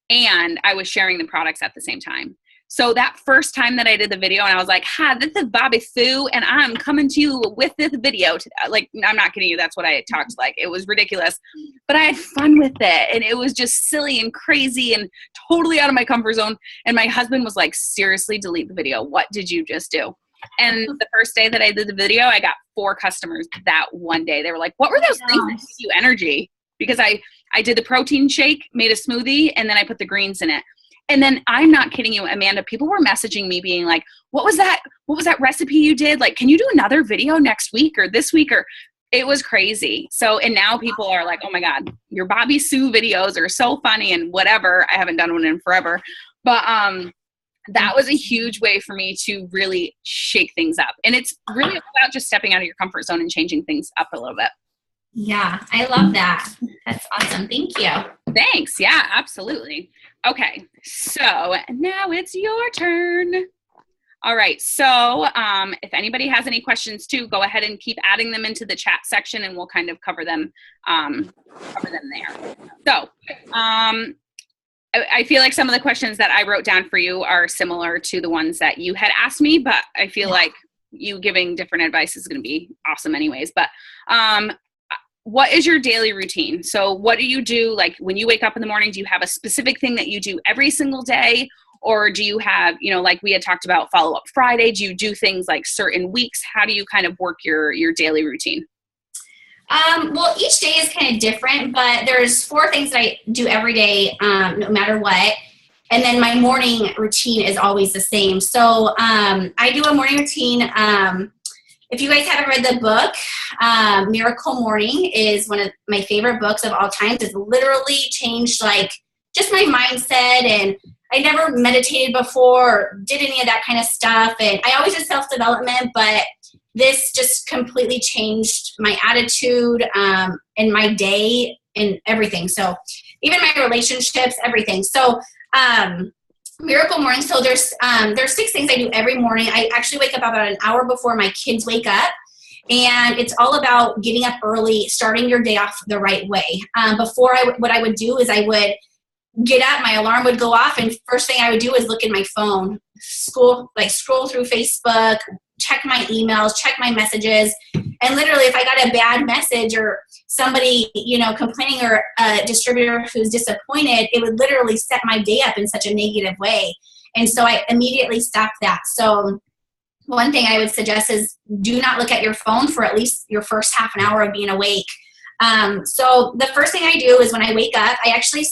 A: And I was sharing the products at the same time. So that first time that I did the video and I was like, hi, this is Bobby Sue and I'm coming to you with this video today. I'm not kidding you. That's what I talked like. It was ridiculous, but I had fun with it. And it was just silly and crazy and totally out of my comfort zone. And my husband was like, seriously, delete the video. What did you just do? And the first day that I did the video, I got 4 customers that one day. They were like, what were those things that give you energy? Because I did the protein shake, made a smoothie, and then I put the greens in it. And then I'm not kidding you, Amanda, people were messaging me being like, what was that recipe you did? Like, can you do another video next week or this week? Or it was crazy. So, and now people are like, oh my God, your Bobby Sue videos are so funny and whatever. I haven't done one in forever, but, that was a huge way for me to really shake things up. And it's really about just stepping out of your comfort zone and changing things up a little bit.
B: Yeah, I love that. That's awesome. Thank you.
A: Thanks. Yeah, absolutely. Okay, so now it's your turn. All right, so if anybody has any questions too, go ahead and keep adding them into the chat section and we'll kind of cover them there. So I feel like some of the questions that I wrote down for you are similar to the ones that you had asked me, but I feel like you giving different advice is going to be awesome anyways. But what is your daily routine? So what do you do? Like when you wake up in the morning, do you have a specific thing that you do every single day? Or do you have, like we had talked about follow-up Friday, do you do things like certain weeks? How do you kind of work your daily routine?
B: Well, each day is kind of different, but there's 4 things that I do every day, no matter what. And then my morning routine is always the same. So I do a morning routine. If you guys haven't read the book, Miracle Morning is one of my favorite books of all time. It's literally changed like just my mindset, and I never meditated before or did any of that kind of stuff. And I always did self-development, but this just completely changed my attitude and my day and everything. So even my relationships, everything. So Miracle Morning. So there's 6 things I do every morning. I actually wake up about an hour before my kids wake up. And it's all about getting up early, starting your day off the right way. What I would do is I would get up, my alarm would go off, and first thing I would do is look at my phone, scroll through Facebook, check my emails, check my messages. And literally if I got a bad message or somebody, complaining, or a distributor who's disappointed, it would literally set my day up in such a negative way. And so I immediately stopped that. So one thing I would suggest is do not look at your phone for at least your first half an hour of being awake. So the first thing I do is when I wake up, I actually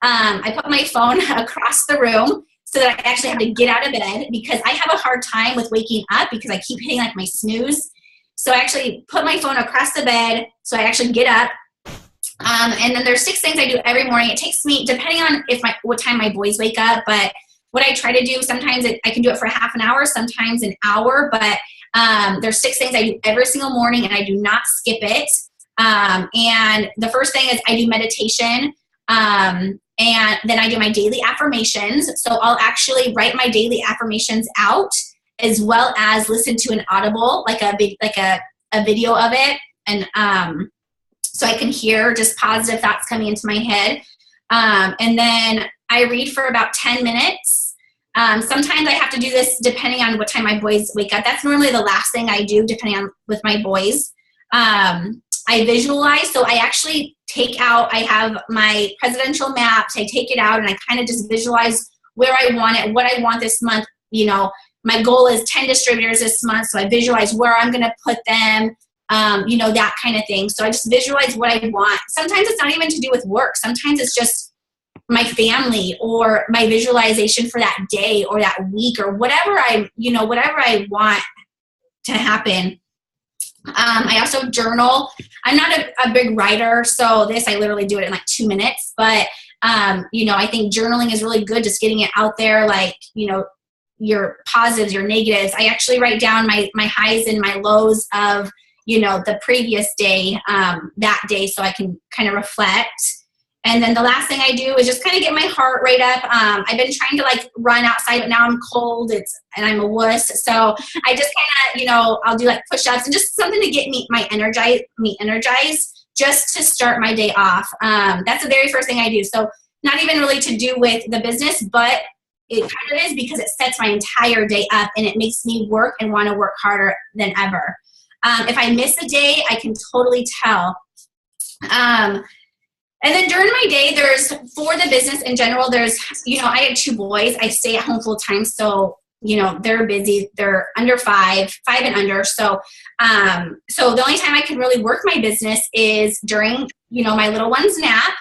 B: I put my phone across the room so that I actually have to get out of bed, because I have a hard time with waking up because I keep hitting like my snooze. So I actually put my phone across the bed so I actually get up. And then there's 6 things I do every morning. It takes me, depending on what time my boys wake up, but what I try to do, sometimes I can do it for half an hour, sometimes an hour, but there's 6 things I do every single morning and I do not skip it. And the first thing is I do meditation. And then I do my daily affirmations. So I'll actually write my daily affirmations out, as well as listen to an audible, like a video of it. And so I can hear just positive thoughts coming into my head. And then I read for about 10 minutes. Sometimes I have to do this depending on what time my boys wake up. That's normally the last thing I do, depending on with my boys. I visualize. So I actually I have my presidential maps. I take it out and I kind of just visualize where I want it, what I want this month. My goal is 10 distributors this month. So I visualize where I'm going to put them, that kind of thing. So I just visualize what I want. Sometimes it's not even to do with work. Sometimes it's just my family or my visualization for that day or that week or whatever I want to happen. I also journal. I'm not a big writer, so I literally do it in like 2 minutes. But, I think journaling is really good, just getting it out there, like, your positives, your negatives. I actually write down my highs and my lows of, the previous day, that day, so I can kind of reflect. And then the last thing I do is just kind of get my heart rate up. I've been trying to like run outside, but now I'm cold. And I'm a wuss. So I just kind of, I'll do like push-ups and just something to get me energized just to start my day off. That's the very first thing I do. So not even really to do with the business, but it kind of is, because it sets my entire day up and it makes me work and want to work harder than ever. If I miss a day, I can totally tell. And then during my day, for the business in general, I have 2 boys. I stay at home full time. So, they're busy. They're under 5 and under. So, so the only time I can really work my business is during, my little one's nap.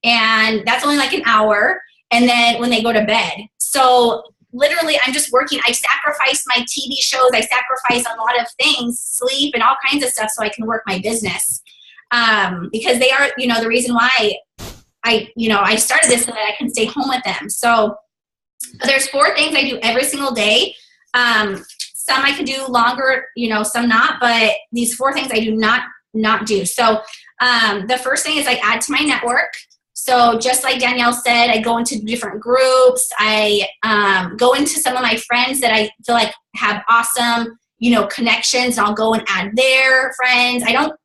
B: And that's only like an hour. And then when they go to bed. So literally I'm just working. I sacrifice my TV shows. I sacrifice a lot of things, sleep and all kinds of stuff, so I can work my business. Because they are, the reason why I started this, so that I can stay home with them. So There's 4 things I do every single day. Some I could do longer, some not, but these 4 things I do not do. So the first thing is I add to my network. So just like Danielle said, I go into different groups. I go into some of my friends that I feel like have awesome, connections, and I'll go and add their friends. I don't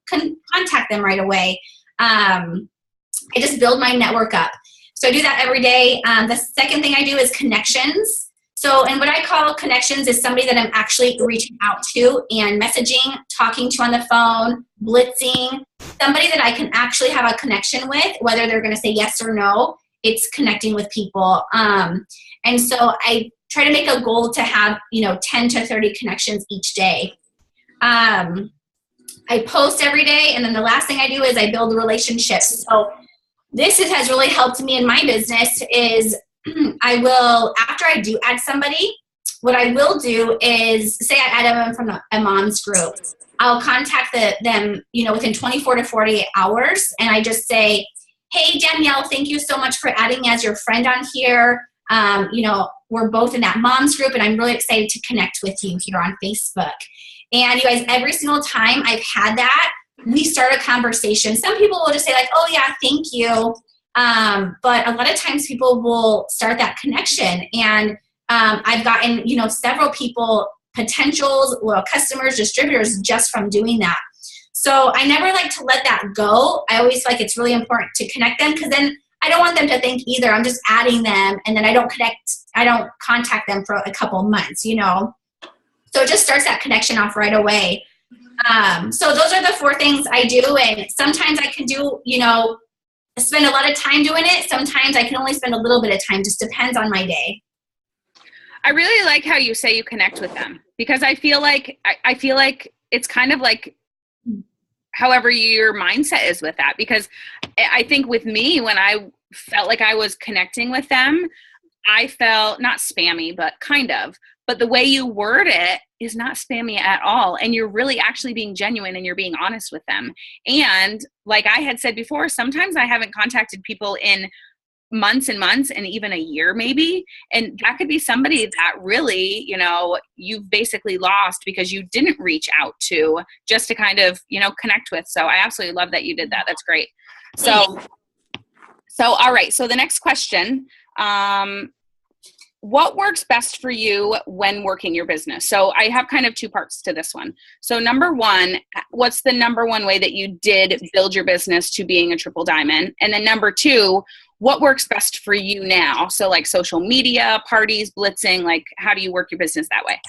B: contact them right away. I just build my network up. So I do that every day. The second thing I do is connections. So, and what I call connections is somebody that I'm actually reaching out to and messaging, talking to on the phone, blitzing, somebody that I can actually have a connection with, whether they're going to say yes or no. It's connecting with people. And so I try to make a goal to have, 10 to 30 connections each day. I post every day. And then the last thing I do is I build relationships. So this has really helped me in my business is I will, after I do add somebody, what I will do is, say I add them from a mom's group, I'll contact them, within 24 to 48 hours. And I just say, hey, Danielle, thank you so much for adding me as your friend on here. We're both in that mom's group, and I'm really excited to connect with you here on Facebook. And you guys, every single time I've had that, we start a conversation. Some people will just say like, oh yeah, thank you. But a lot of times people will start that connection, and I've gotten, several people, potentials, loyal customers, distributors, just from doing that. So I never like to let that go. I always feel like it's really important to connect them, because then I don't want them to think either I'm just adding them and then I don't contact them for a couple months, So it just starts that connection off right away. So those are the 4 things I do, and sometimes I can do, spend a lot of time doing it. Sometimes I can only spend a little bit of time, just depends on my day.
A: I really like how you say you connect with them, because I feel like it's kind of like however your mindset is with that, because I think with me, when I felt like I was connecting with them, I felt not spammy, but kind of. But the way you word it is not spammy at all. And you're really actually being genuine, and you're being honest with them. And like I had said before, sometimes I haven't contacted people in months and months, and even a year maybe. And that could be somebody that really, you've basically lost because you didn't reach out to, just to kind of, connect with. So I absolutely love that you did that. That's great. So all right. So the next question, what works best for you when working your business? So I have kind of 2 parts to this one. So number 1, what's the number 1 way that you did build your business to being a triple diamond? And then number 2, what works best for you now? So like social media, parties, blitzing, like how do you work your business that way?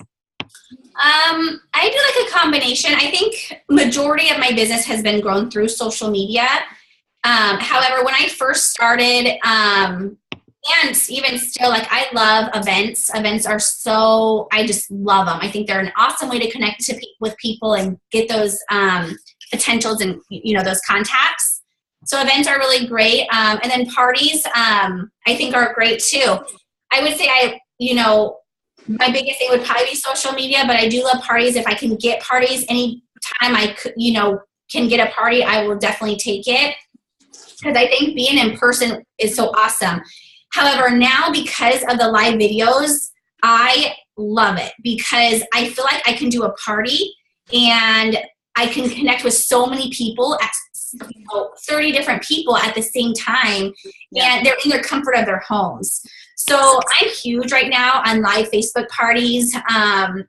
B: I do like a combination. I think majority of my business has been grown through social media. However, when I first started, and even still, like I love events. Events are I just love them. I think they're an awesome way to connect with people and get those potentials and, those contacts. So events are really great. And then parties, I think are great too. I would say my biggest thing would probably be social media, but I do love parties. If I can get parties anytime I could, can get a party, I will definitely take it, because I think being in person is so awesome. However, now because of the live videos, I love it, because I feel like I can do a party and I can connect with so many people, 30 different people at the same time, and they're in their comfort of their homes. So I'm huge right now on live Facebook parties. Anytime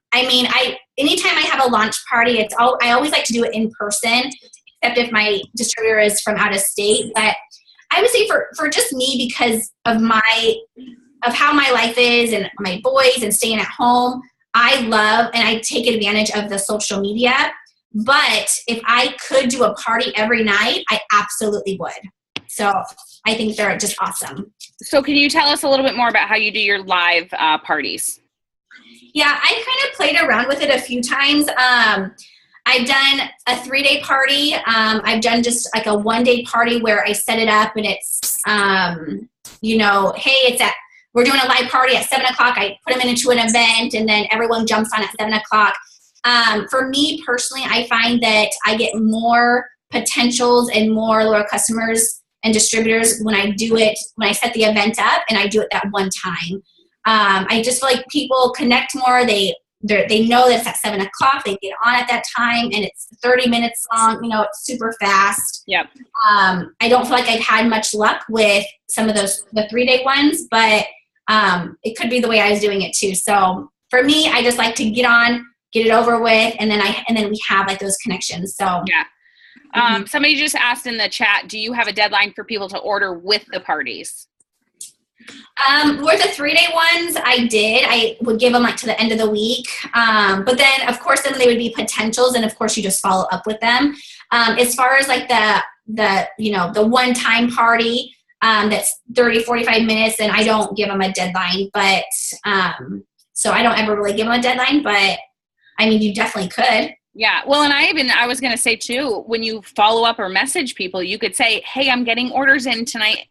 B: I have a launch party, I always like to do it in person, except if my distributor is from out of state. But I would say for just me, because of how my life is and my boys and staying at home, I love and I take advantage of the social media. But if I could do a party every night, I absolutely would. So I think they're just awesome.
A: So can you tell us a little bit more about how you do your live parties?
B: Yeah, I kind of played around with it a few times. I've done a 3-day party. I've done just like a 1-day party where I set it up and it's, hey, we're doing a live party at 7 o'clock. I put them into an event and then everyone jumps on at 7 o'clock. For me personally, I find that I get more potentials and more loyal customers and distributors when I set the event up and I do it that one time. I just feel like people connect more. They know that it's at 7 o'clock. They get on at that time, and it's 30 minutes long. You know, it's super fast.
A: Yep.
B: I don't feel like I've had much luck with some of the 3-day ones, but it could be the way I was doing it too. So for me, I just like to get on, get it over with, and then we have like those connections. So
A: yeah. Somebody just asked in the chat, do you have a deadline for people to order with the parties?
B: For the 3-day ones, I would give them like to the end of the week. But then of course, then they would be potentials. And of course you just follow up with them. As far as like the one-time party, that's 30, 45 minutes, and I don't give them a deadline, but, so I don't ever really give them a deadline, but I mean, you definitely could.
A: Yeah. Well, and I was going to say too, when you follow up or message people, you could say, hey, I'm getting orders in tonight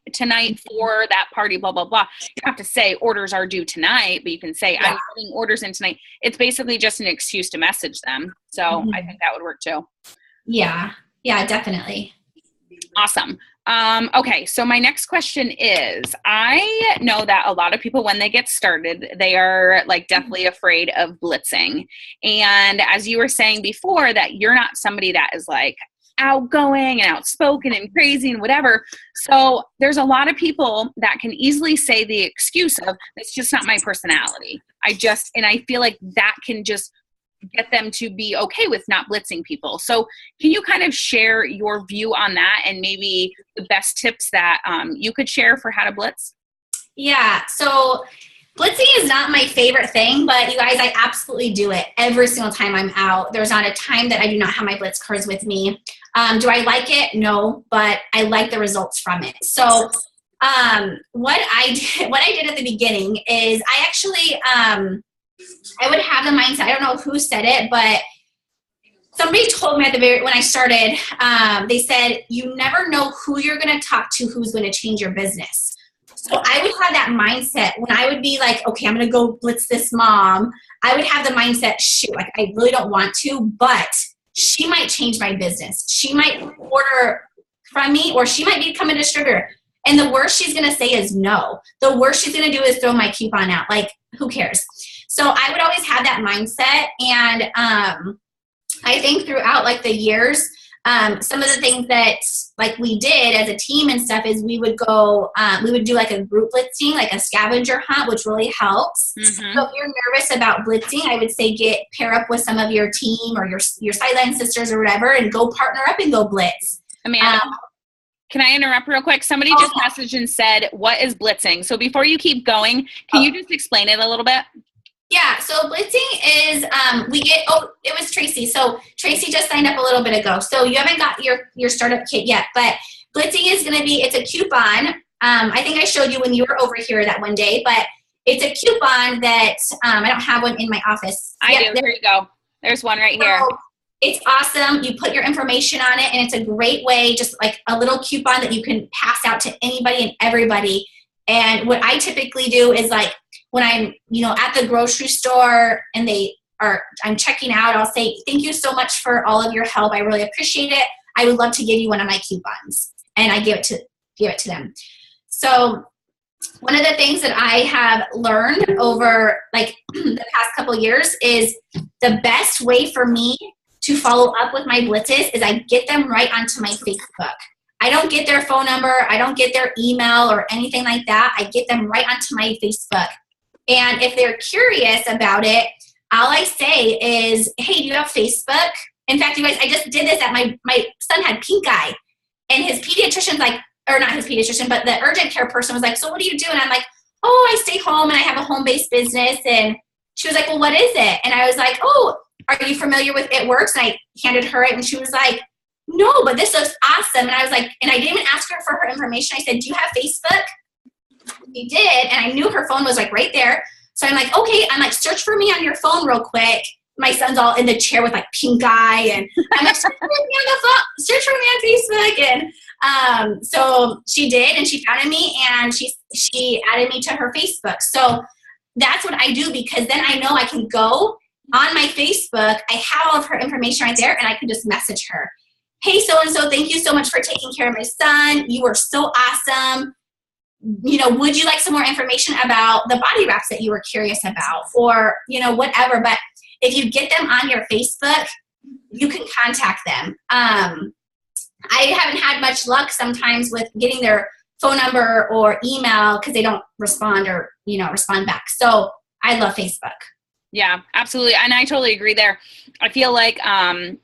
A: for that party, blah, blah, blah. You don't have to say orders are due tonight, but you can say, I'm getting orders in tonight. It's basically just an excuse to message them. So I think that would work too.
B: Yeah. Yeah, definitely.
A: Awesome. Okay, so my next question is, I know that a lot of people, when they get started, they are like deathly afraid of blitzing. And as you were saying before, that you're not somebody that is like outgoing and outspoken and crazy and whatever. So there's a lot of people that can easily say the excuse of, it's just not my personality. And I feel like that can just get them to be okay with not blitzing people. So can you kind of share your view on that and maybe the best tips that you could share for how to blitz?
B: Yeah. So blitzing is not my favorite thing, but you guys, I absolutely do it every single time I'm out. There's not a time that I do not have my blitz cards with me. Do I like it? No, but I like the results from it. So what I did at the beginning is I actually, I would have the mindset, I don't know who said it, but somebody told me when I started, they said, you never know who you're going to talk to, who's going to change your business. So I would have that mindset when I would be like, okay, I'm going to go blitz this mom. I would have the mindset, shoot, like I really don't want to, but she might change my business. She might order from me, or she might become a distributor. And the worst she's going to say is no. The worst she's going to do is throw my coupon out. Like, who cares? So I would always have that mindset. And I think throughout like the years, some of the things that like we did as a team and stuff is we would go, we would do like a group blitzing, like a scavenger hunt, which really helps. Mm-hmm. So if you're nervous about blitzing, I would say pair up with some of your team or your sideline sisters or whatever, and go partner up and go blitz.
A: Amanda, can I interrupt real quick? Somebody just messaged and said, what is blitzing? So before you keep going, can you just explain it a little bit?
B: Yeah, so blitzing is, it was Tracy. So Tracy just signed up a little bit ago. So you haven't got your startup kit yet, but blitzing is going to be, it's a coupon. I think I showed you when you were over here that one day, but it's a coupon that, I don't have one in my office.
A: I do. There you go. There's one right here.
B: It's awesome. You put your information on it, and it's a great way, just like a little coupon that you can pass out to anybody and everybody. And what I typically do is like when I'm, at the grocery store and I'm checking out, I'll say, thank you so much for all of your help. I really appreciate it. I would love to give you one of my coupons. And I give it to them. So one of the things that I have learned over like the past couple of years is the best way for me to follow up with my blitzes is I get them right onto my Facebook. I don't get their phone number. I don't get their email or anything like that. I get them right onto my Facebook. And if they're curious about it, all I say is, hey, do you have Facebook? In fact, you guys, I just did this at my son had pink eye. And his pediatrician's like, or not his pediatrician, but the urgent care person was like, so what do you do? And I'm like, oh, I stay home and I have a home-based business. And she was like, well, what is it? And I was like, oh, are you familiar with It Works? And I handed her it, and she was like, no, but this looks awesome. And I was like, and I didn't even ask her for her information. I said, do you have Facebook? She did. And I knew her phone was like right there. So I'm like, okay, I'm like, search for me on your phone real quick. My son's all in the chair with like pink eye. And I'm like, search for me on the phone, search for me on Facebook. And so she did, and she found me, and she added me to her Facebook. So that's what I do, because then I know I can go on my Facebook. I have all of her information right there, and I can just message her. Hey, so-and-so, thank you so much for taking care of my son. You were so awesome. would you like some more information about the body wraps that you were curious about, or, whatever. But if you get them on your Facebook, you can contact them. I haven't had much luck sometimes with getting their phone number or email because they don't respond or, respond back. So I love Facebook.
A: Yeah, absolutely. And I totally agree there. I feel like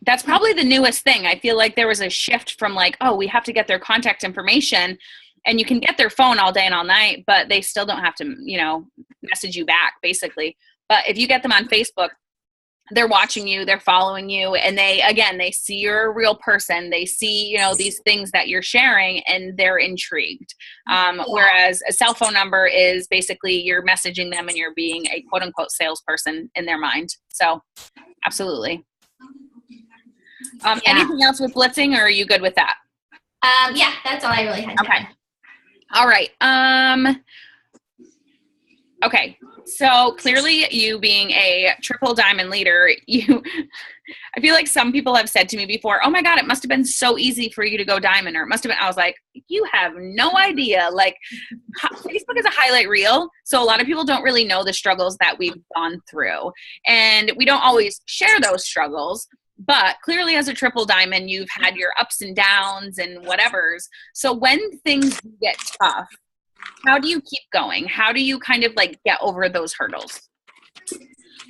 A: that's probably the newest thing. I feel like there was a shift from like, oh, we have to get their contact information, and you can get their phone all day and all night, but they still don't have to, message you back basically. But if you get them on Facebook, they're watching you, they're following you, and they see you're a real person. They see, these things that you're sharing, and they're intrigued. Whereas a cell phone number is basically you're messaging them and you're being a quote unquote salesperson in their mind. So absolutely. Anything else with blitzing, or are you good with that?
B: Yeah, that's all I really had.
A: Okay. All right. Okay. So clearly, you being a triple diamond leader, I feel like some people have said to me before, oh my God, it must have been so easy for you to go diamond, or it must have been, I was like, you have no idea. Like, Facebook is a highlight reel. So a lot of people don't really know the struggles that we've gone through, and we don't always share those struggles. But clearly, as a triple diamond, you've had your ups and downs and whatevers. So when things get tough, how do you keep going? How do you kind of like get over those hurdles?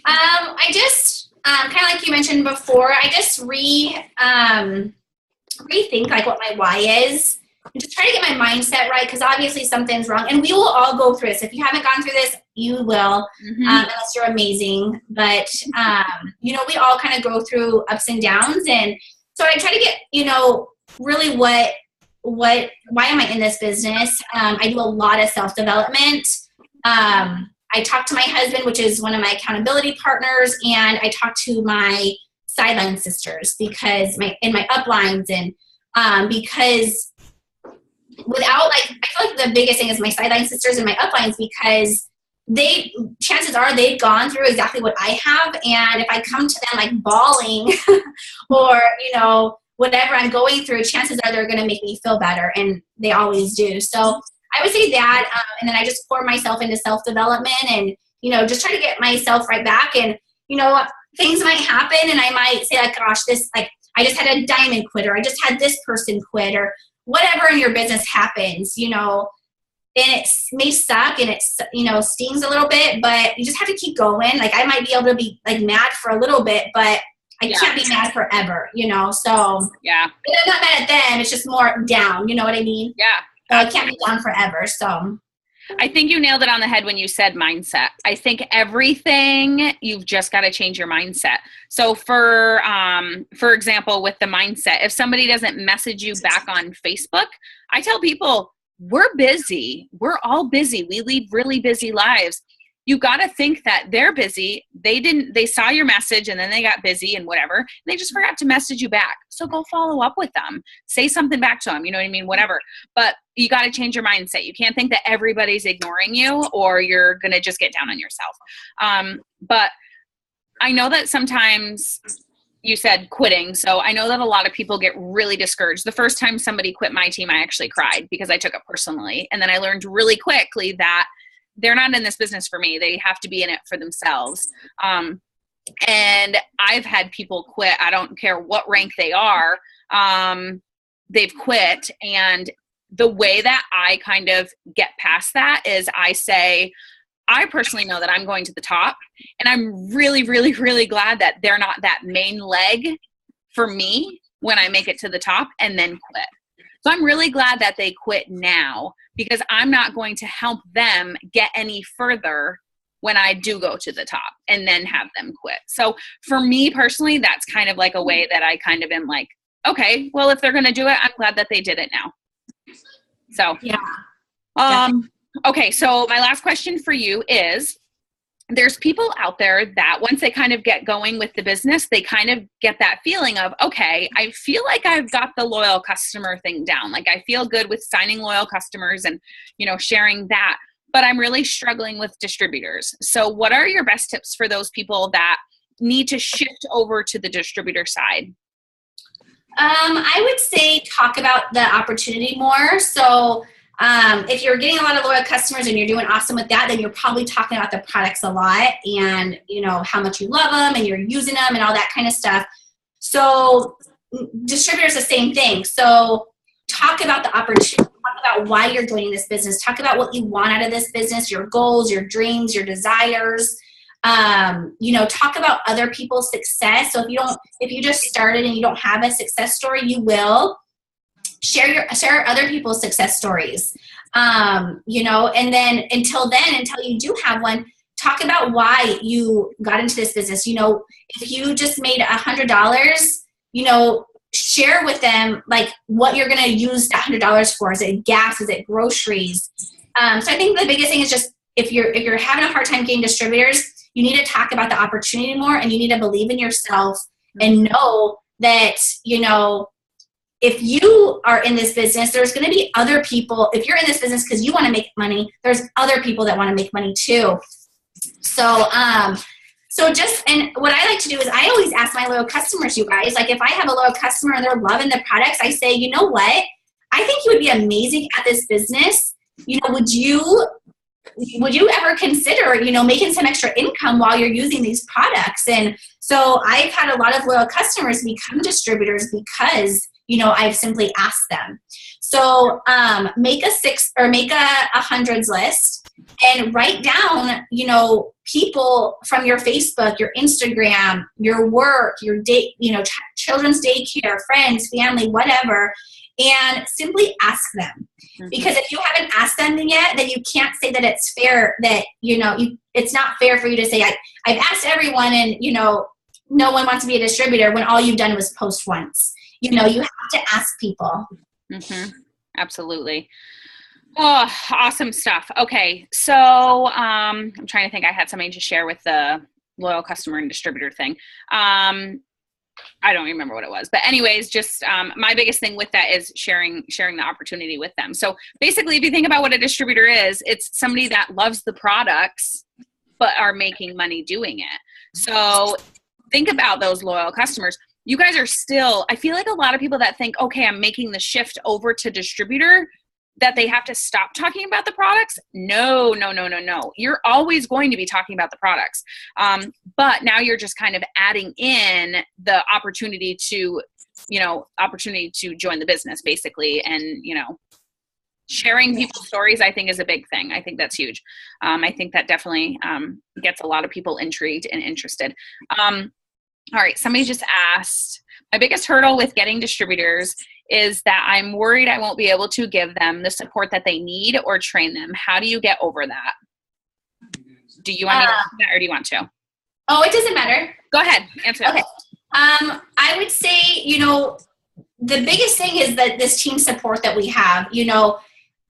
B: I just, kind of like you mentioned before, I just rethink like what my why is, and just try to get my mindset right, because obviously something's wrong, and we will all go through this. If you haven't gone through this, you will, unless you're amazing. But, we all kind of go through ups and downs, and so I try to get, really why am I in this business? I do a lot of self-development. I talk to my husband, which is one of my accountability partners, and I talk to my Sideline sisters because in my uplines, and because without I feel like the biggest thing is my Sideline sisters and my uplines, because chances are they've gone through exactly what I have, and if I come to them like bawling or whatever I'm going through, chances are they're going to make me feel better, and they always do. So I would say that, and then I just pour myself into self-development, and just try to get myself right back. And things might happen, and I might say like, gosh, this, like, I just had a diamond quit, or I just had this person quit, or whatever in your business happens, and it may suck, and it stings a little bit, but you just have to keep going. Like, I might be able to be like mad for a little bit, but I can't be mad forever, so
A: yeah.
B: And I'm not mad at them. It's just more down. You know what I mean?
A: Yeah.
B: So I can't be down forever. So
A: I think you nailed it on the head when you said mindset. I think everything, you've just got to change your mindset. So for example, with the mindset, if somebody doesn't message you back on Facebook, I tell people, we're busy. We're all busy. We lead really busy lives. You got to think that they're busy. They saw your message, and then they got busy and whatever. And they just forgot to message you back. So go follow up with them. Say something back to them. You know what I mean? Whatever. But you got to change your mindset. You can't think that everybody's ignoring you, or you're going to just get down on yourself. But I know that sometimes you said quitting. So I know that a lot of people get really discouraged. The first time somebody quit my team, I actually cried because I took it personally. And then I learned really quickly that they're not in this business for me. They have to be in it for themselves. And I've had people quit. I don't care what rank they are. They've quit. And the way that I kind of get past that is I say, I personally know that I'm going to the top, and I'm really, really, really glad that they're not that main leg for me when I make it to the top and then quit. So I'm really glad that they quit now, because I'm not going to help them get any further when I do go to the top and then have them quit. So for me personally, that's kind of like a way that I kind of am like, okay, well, if they're going to do it, I'm glad that they did it now. So,
B: yeah.
A: Okay. So my last question for you is, there's people out there that once they kind of get going with the business, they kind of get that feeling of, okay, I feel like I've got the loyal customer thing down. Like, I feel good with signing loyal customers and, sharing that, but I'm really struggling with distributors. So what are your best tips for those people that need to shift over to the distributor side?
B: I would say talk about the opportunity more. So If you're getting a lot of loyal customers and you're doing awesome with that, then you're probably talking about the products a lot and, you know, how much you love them and you're using them and all that kind of stuff. So distributors, the same thing. So talk about the opportunity, talk about why you're joining this business, talk about what you want out of this business, your goals, your dreams, your desires. You know, talk about other people's success. So if you just started and you don't have a success story, you will share other people's success stories. You know, and then until you do have one, talk about why you got into this business. You know, if you just made $100, you know, share with them like what you're going to use that $100 for. Is it gas? Is it groceries? So I think the biggest thing is just if you're having a hard time getting distributors, you need to talk about the opportunity more, and you need to believe in yourself and know that, you know, if you are in this business, there's going to be other people. If you're in this business because you want to make money, there's other people that want to make money too. So, and what I like to do is I always ask my loyal customers, you guys, like if I have a loyal customer and they're loving the products, I say, you know what? I think you would be amazing at this business. You know, would you ever consider, you know, making some extra income while you're using these products? And so I've had a lot of loyal customers become distributors because, you know, I've simply asked them. So make a hundreds list and write down, you know, people from your Facebook, your Instagram, your work, your day, you know, children's daycare, friends, family, whatever, and simply ask them. Because if you haven't asked them yet, then you can't say that it's fair that, you know, it's not fair for you to say, I've asked everyone and, you know, no one wants to be a distributor when all you've done was post once. You know, you have to ask people.
A: Mm-hmm. Absolutely. Oh, awesome stuff. Okay. So I'm trying to think. I had something to share with the loyal customer and distributor thing. I don't remember what it was, but anyways, just my biggest thing with that is sharing the opportunity with them. So basically, if you think about what a distributor is, it's somebody that loves the products but are making money doing it. So think about those loyal customers. You guys are still, I feel like a lot of people that think, okay, I'm making the shift over to distributor, that they have to stop talking about the products. No. You're always going to be talking about the products. But now you're just kind of adding in the opportunity to join the business basically. And, you know, sharing people's stories, I think, is a big thing. I think that's huge. I think that definitely gets a lot of people intrigued and interested. All right. Somebody just asked, my biggest hurdle with getting distributors is that I'm worried I won't be able to give them the support that they need or train them. How do you get over that? Do you want me to answer that or do you want to?
B: Oh, it doesn't matter.
A: Go ahead. Answer.
B: Okay. I would say, you know, the biggest thing is that this team support that we have, you know,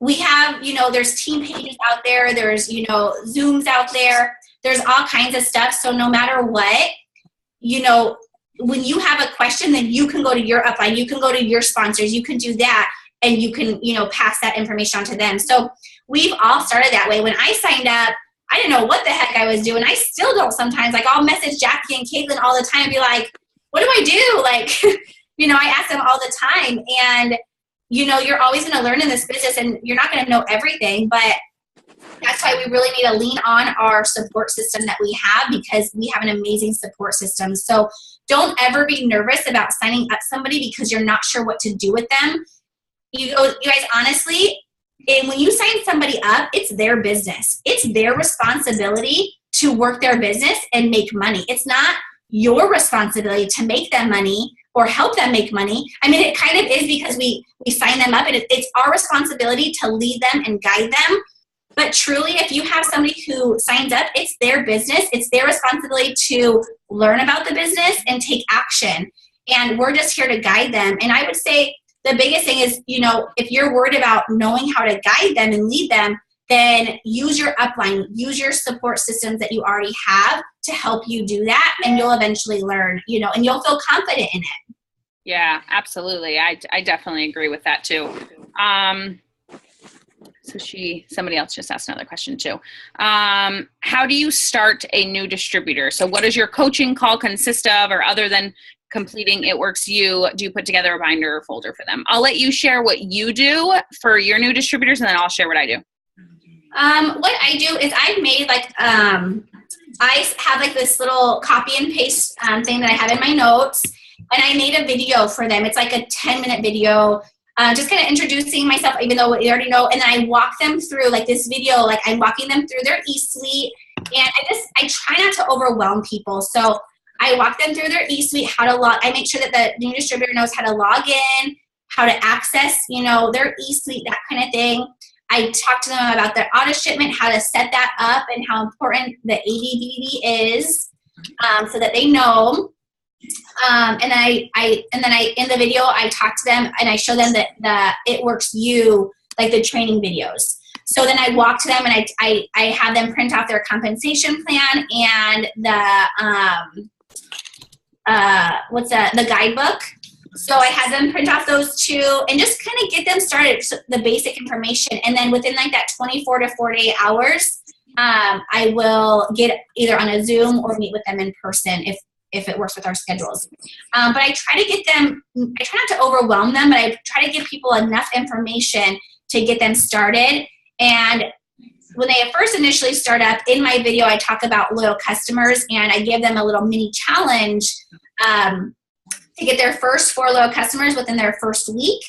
B: there's team pages out there. There's, you know, Zooms out there. There's all kinds of stuff. So no matter what, you know, when you have a question, then you can go to your upline, you can go to your sponsors, you can do that, and you can, you know, pass that information on to them. So we've all started that way. When I signed up, I didn't know what the heck I was doing. I still don't sometimes. Like, I'll message Jackie and Caitlin all the time and be like, what do I do? Like, you know, I ask them all the time. And, you know, you're always going to learn in this business and you're not going to know everything, but that's why we really need to lean on our support system that we have, because we have an amazing support system. So don't ever be nervous about signing up somebody because you're not sure what to do with them. You guys, honestly, and when you sign somebody up, it's their business. It's their responsibility to work their business and make money. It's not your responsibility to make them money or help them make money. I mean, it kind of is because we sign them up, and it's our responsibility to lead them and guide them. But truly, if you have somebody who signs up, it's their business. It's their responsibility to learn about the business and take action. And we're just here to guide them. And I would say the biggest thing is, you know, if you're worried about knowing how to guide them and lead them, then use your upline, use your support systems that you already have to help you do that. And you'll eventually learn, you know, and you'll feel confident in it.
A: Yeah, absolutely. I definitely agree with that too. So somebody else just asked another question too. How do you start a new distributor? So what does your coaching call consist of, or other than completing It Works You, do you put together a binder or folder for them? I'll let you share what you do for your new distributors, and then I'll share what I do.
B: What I do is I've made like, I have like this little copy and paste thing that I have in my notes, and I made a video for them. It's like a 10-minute video, just kind of introducing myself, even though they already know. And then I walk them through like this video, like I'm walking them through their eSuite, and I try not to overwhelm people. So I walk them through their eSuite, how to log. I make sure that the new distributor knows how to log in, how to access, their eSuite, that kind of thing. I talk to them about their auto shipment, how to set that up, and how important the ADVD is, so that they know. And then I in the video I talk to them and I show them that the It Works You, like the training videos. So then I walk to them and I have them print off their compensation plan and the guidebook. So I had them print off those two and just kind of get them started, so the basic information. And then within like that 24 to 48 hours, I will get either on a Zoom or meet with them in person if it works with our schedules. But I try to get them, I try not to overwhelm them, but I try to give people enough information to get them started. And when they first initially start up, in my video, I talk about loyal customers and I give them a little mini challenge to get their first 4 loyal customers within their first week.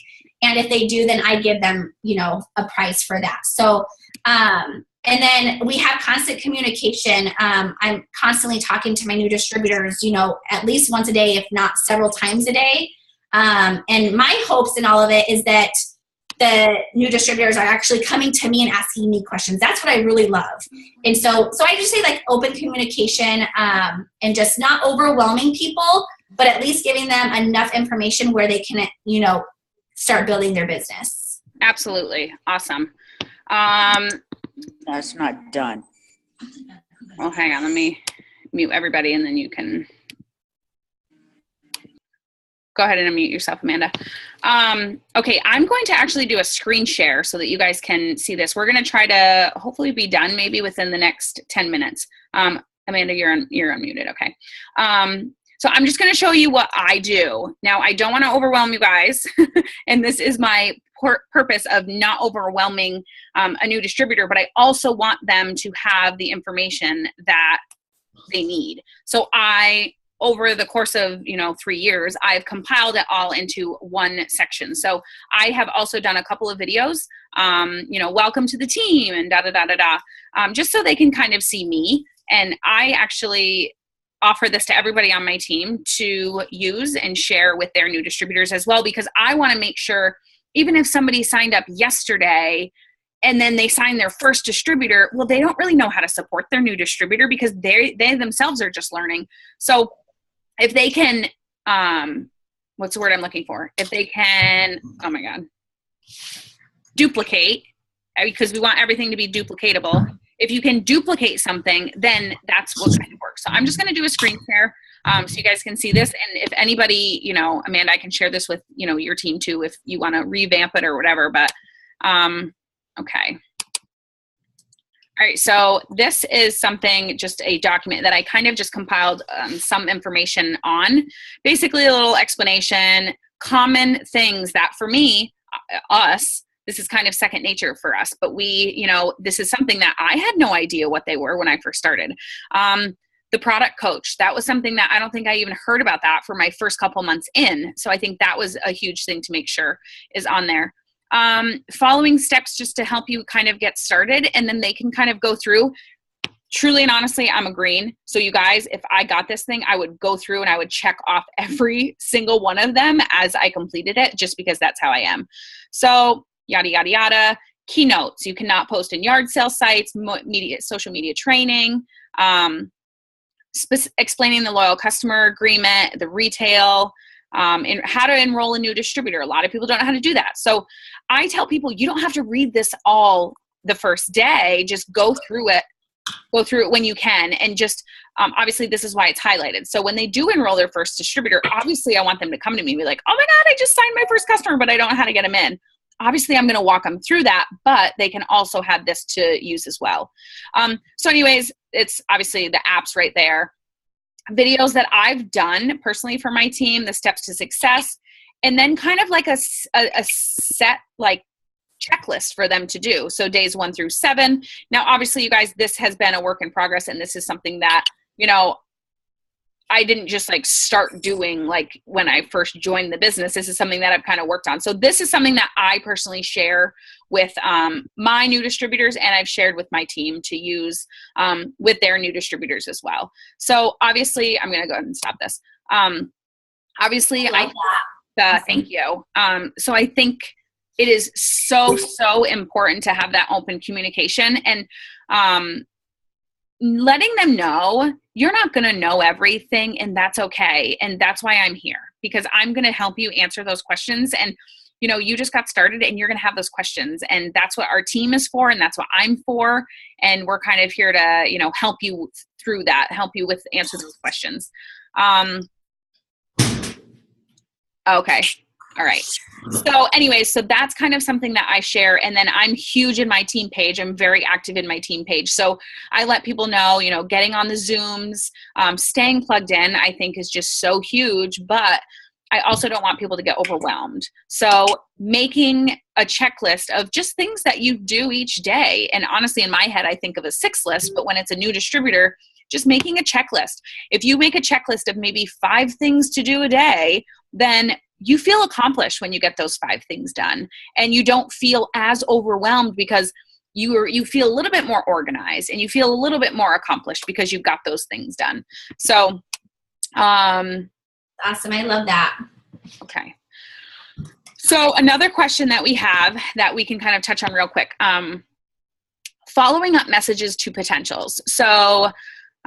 B: And if they do, then I give them, a prize for that. So, and then we have constant communication. I'm constantly talking to my new distributors, at least once a day, if not several times a day. And my hopes in all of it is that the new distributors are actually coming to me and asking me questions. That's what I really love. And so I just say like open communication, and just not overwhelming people, but at least giving them enough information where they can, start building their business.
A: Absolutely. Awesome.
C: That's not done.
A: Well, hang on. Let me mute everybody and then you can go ahead and unmute yourself, Amanda. Okay, I'm going to actually do a screen share so that you guys can see this. We're going to try to hopefully be done maybe within the next 10 minutes. Amanda, you're unmuted. Okay. So I'm just going to show you what I do. Now, I don't want to overwhelm you guys, and this is my purpose of not overwhelming a new distributor, but I also want them to have the information that they need. So over the course of 3 years, I've compiled it all into one section. So I have also done a couple of videos, welcome to the team and just so they can kind of see me. And I actually offer this to everybody on my team to use and share with their new distributors as well, because I want to make sure, even if somebody signed up yesterday and then they sign their first distributor, well, they don't really know how to support their new distributor because they themselves are just learning. So if they can, what's the word I'm looking for? If they can, oh my God, duplicate, because we want everything to be duplicatable. If you can duplicate something, then that's what kind of works. So I'm just going to do a screen share so you guys can see this. And if anybody, Amanda, I can share this with, your team too, if you want to revamp it or whatever. But, okay. All right. So this is something, just a document that I kind of just compiled some information on. Basically a little explanation, common things that for me, us, this is kind of second nature for us, but we, this is something that I had no idea what they were when I first started. The product coach, that was something that I don't think I even heard about that for my first couple months in. So I think that was a huge thing to make sure is on there. Following steps just to help you kind of get started, and then they can kind of go through. Truly and honestly, I'm a green. So you guys, if I got this thing, I would go through and I would check off every single one of them as I completed it, just because that's how I am. So yada, yada, yada. Keynotes. You cannot post in yard sale sites, social media training, explaining the loyal customer agreement, the retail, and how to enroll a new distributor. A lot of people don't know how to do that. So I tell people, you don't have to read this all the first day. Just go through it when you can. And just, obviously this is why it's highlighted. So when they do enroll their first distributor, obviously I want them to come to me and be like, oh my God, I just signed my first customer, but I don't know how to get them in. Obviously, I'm going to walk them through that, but they can also have this to use as well. So anyways, it's obviously the app's right there. videos that I've done personally for my team, the steps to success, and then kind of like a set like checklist for them to do. So days 1 through 7. Now, obviously, you guys, this has been a work in progress, and this is something that, you know, I didn't just like start doing like when I first joined the business. This is something that I've kind of worked on. So this is something that I personally share with my new distributors, and I've shared with my team to use with their new distributors as well. So obviously, I'm going to go ahead and stop this. Obviously, thank you. So I think it is so important to have that open communication, and letting them know you're not going to know everything, and that's okay. And that's why I'm here, because I'm going to help you answer those questions. And, you know, you just got started and you're going to have those questions, and that's what our team is for. And that's what I'm for. And we're kind of here to, you know, help you through that, help you with answer those questions. Okay. All right. So anyways, so that's kind of something that I share. And then I'm huge in my team page. I'm very active in my team page. So I let people know, you know, getting on the Zooms, staying plugged in, I think is just so huge, but I also don't want people to get overwhelmed. So making a checklist of just things that you do each day. And honestly, in my head, I think of a 6 list, but when it's a new distributor, just making a checklist. If you make a checklist of maybe 5 things to do a day, then you feel accomplished when you get those 5 things done, and you don't feel as overwhelmed because you feel a little bit more organized, and you feel a little bit more accomplished because you've got those things done. So,
B: awesome. I love that.
A: Okay. So another question that we have that we can kind of touch on real quick, following up messages to potentials. So,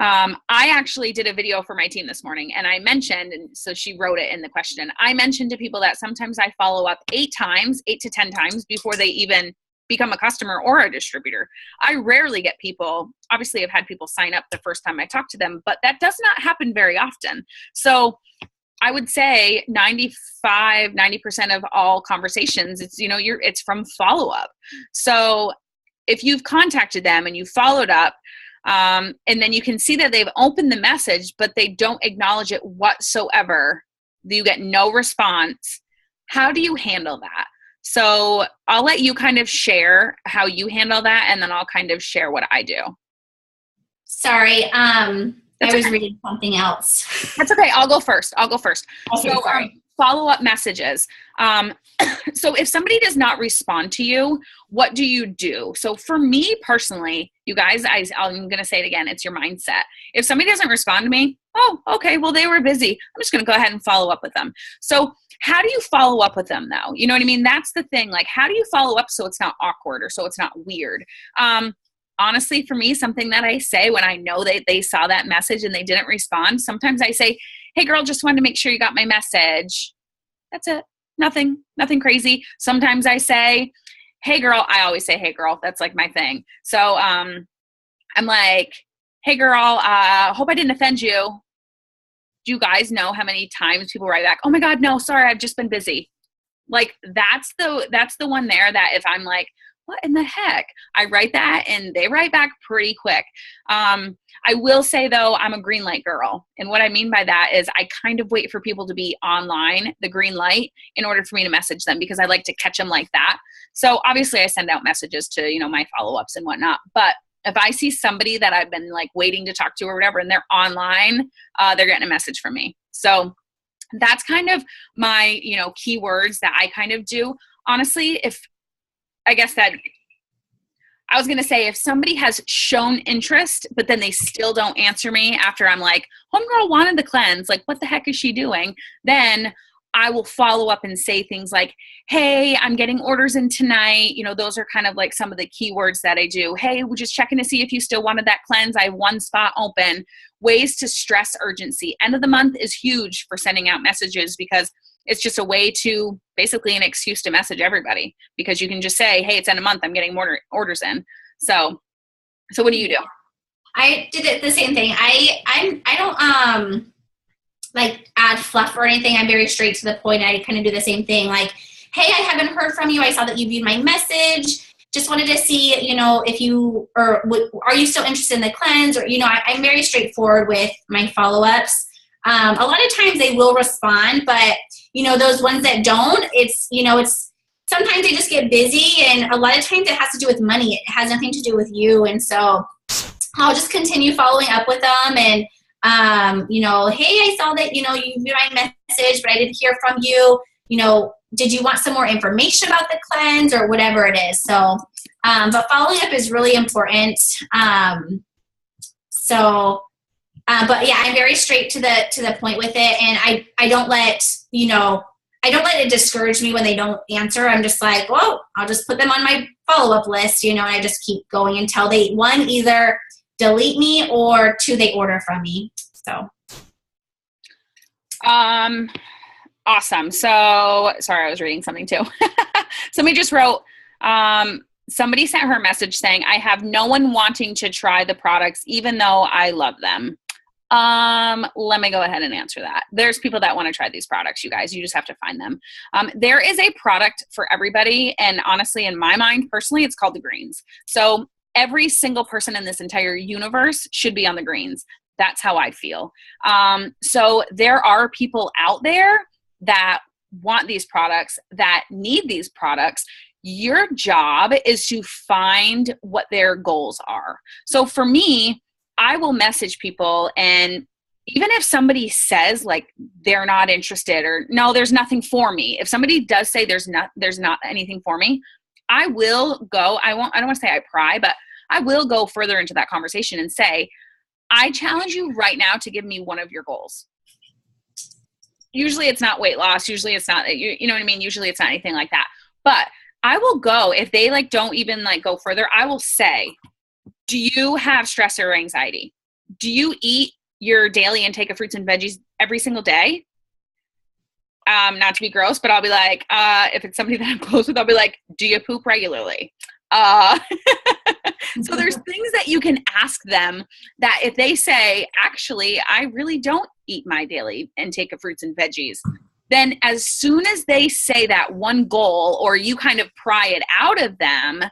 A: I actually did a video for my team this morning, and I mentioned, and so she wrote it in the question, I mentioned to people that sometimes I follow up 8 to 10 times before they even become a customer or a distributor. I rarely get people, obviously I've had people sign up the first time I talk to them, but that does not happen very often. So I would say 90% of all conversations, it's, you know, it's from follow-up. So if you've contacted them and you followed up, and then you can see that they've opened the message, but they don't acknowledge it whatsoever, you get no response. How do you handle that? So I'll let you kind of share how you handle that, and then I'll kind of share what I do.
B: Sorry, I was reading something else.
A: That's okay. I'll go first.
B: Okay,
A: so follow-up messages. So if somebody does not respond to you, what do you do? So for me personally, you guys, I'm going to say it again. It's your mindset. If somebody doesn't respond to me, oh, okay, well, they were busy. I'm just going to go ahead and follow up with them. So how do you follow up with them though? You know what I mean? That's the thing. Like, how do you follow up so it's not awkward or so it's not weird? Honestly, for me, something that I say when I know that they saw that message and they didn't respond, sometimes I say, hey girl, just wanted to make sure you got my message. That's it. Nothing crazy. Sometimes I say, hey girl, I always say, hey girl, that's like my thing. So, I'm like, hey girl, hope I didn't offend you. Do you guys know how many times people write back, oh my God, no, sorry, I've just been busy. Like that's the one there that if I'm like, what in the heck? I write that and they write back pretty quick. I will say though, I'm a green light girl. And what I mean by that is I kind of wait for people to be online, the green light, in order for me to message them because I like to catch them like that. So obviously I send out messages to, you know, my follow-ups and whatnot. But if I see somebody that I've been like waiting to talk to or whatever, and they're online, they're getting a message from me. So that's kind of my, you know, keywords that I kind of do. Honestly, I was going to say, if somebody has shown interest, but then they still don't answer me after I'm like, homegirl wanted the cleanse, like, what the heck is she doing? Then I will follow up and say things like, hey, I'm getting orders in tonight. You know, those are kind of like some of the keywords that I do. Hey, we're just checking to see if you still wanted that cleanse. I have one spot open. Ways to stress urgency. End of the month is huge for sending out messages because it's just a way to basically an excuse to message everybody because you can just say, hey, it's end of month. I'm getting orders in. So what do you do?
B: I did it the same thing. I don't like add fluff or anything. I'm very straight to the point. I kind of do the same thing. Like, hey, I haven't heard from you. I saw that you viewed my message. just wanted to see, if you, or are you still interested in the cleanse? Or, I'm very straightforward with my follow-ups. A lot of times they will respond, but, those ones that don't, it's sometimes they just get busy, and a lot of times it has to do with money. It has nothing to do with you. And so I'll just continue following up with them and, hey, I saw that, you viewed my message, but I didn't hear from you. Did you want some more information about the cleanse or whatever it is? So, but following up is really important. But yeah, I'm very straight to the point with it. And I don't let it discourage me when they don't answer. I'm just like, well, I'll just put them on my follow-up list, and I just keep going until they, one, either delete me, or two, they order from me. So.
A: Awesome. So, sorry, I was reading something too. Somebody just wrote, somebody sent her a message saying, I have no one wanting to try the products, even though I love them. Let me go ahead and answer that. There's people that want to try these products, you guys. You just have to find them. There is a product for everybody. And honestly, in my mind, personally, it's called the greens. So every single person in this entire universe should be on the greens. That's how I feel. So there are people out there that want these products, that need these products. Your job is to find what their goals are. So for me, I will message people, and even if somebody says like they're not interested or no, there's nothing for me. If somebody does say there's not anything for me, I will go. I don't want to say I pry, but I will go further into that conversation and say, I challenge you right now to give me one of your goals. Usually it's not weight loss. Usually it's not, you know what I mean? Usually it's not anything like that. But I will go, if they like don't even like go further, I will say, do you have stress or anxiety? Do you eat your daily intake of fruits and veggies every single day? Not to be gross, but I'll be like, if it's somebody that I'm close with, I'll be like, do you poop regularly? So there's things that you can ask them that if they say, actually, I really don't eat my daily intake of fruits and veggies, then as soon as they say that one goal, or you kind of pry it out of them,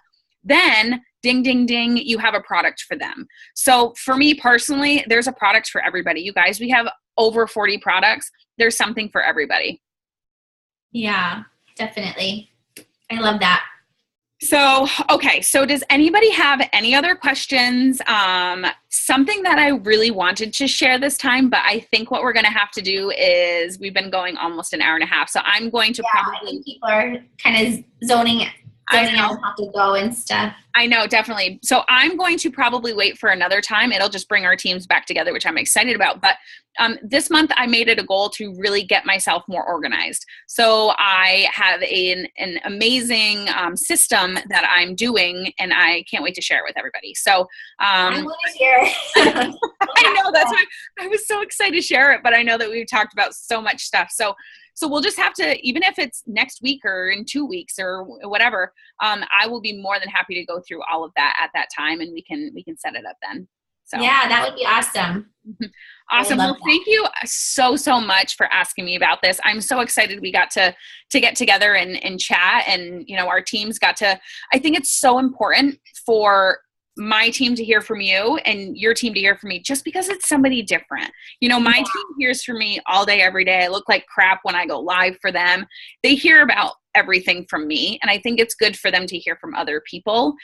A: then ding, ding, ding, you have a product for them. So for me personally, there's a product for everybody. You guys, we have over 40 products. There's something for everybody.
B: Yeah, definitely. I love that.
A: So, okay. So does anybody have any other questions? Something that I really wanted to share this time, but I think what we're going to have to do is, we've been going almost an hour and a half. So I'm going to
B: I think people are kind of zoning out, have to go and stuff.
A: I know, definitely. So I'm going to probably wait for another time. It'll just bring our teams back together, which I'm excited about. But this month I made it a goal to really get myself more organized. So I have an amazing system that I'm doing, and I can't wait to share it with everybody. So
B: I want to hear it.
A: I know, that's why I was so excited to share it, but I know that we've talked about so much stuff. So we'll just have to, even if it's next week or in 2 weeks or whatever, I will be more than happy to go through all of that at that time, and we can set it up then. So
B: yeah, that would be awesome.
A: Awesome. Well, thank you so much for asking me about this. I'm so excited we got to get together and chat, and our teams got to. I think it's so important for my team to hear from you and your team to hear from me, just because it's somebody different. My team hears from me all day, every day. I look like crap when I go live for them. They hear about everything from me. And I think it's good for them to hear from other people,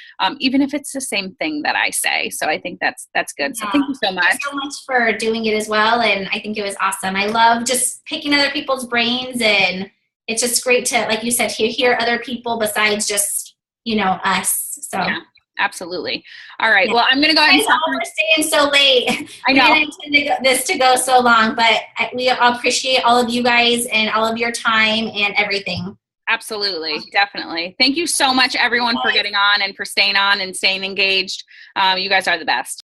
A: even if it's the same thing that I say. So I think that's good. So thank you so much.
B: Thanks so much for doing it as well. And I think it was awesome. I love just picking other people's brains, and it's just great to, like you said, hear other people besides just, us. So
A: yeah. Absolutely. All right. Well, I'm going to go ahead and stop.
B: We're staying so late.
A: I know.
B: We didn't intend this to go so long, but we appreciate all of you guys and all of your time and everything.
A: Absolutely. Definitely. Thank you so much, everyone, for getting on and for staying on and staying engaged. You guys are the best.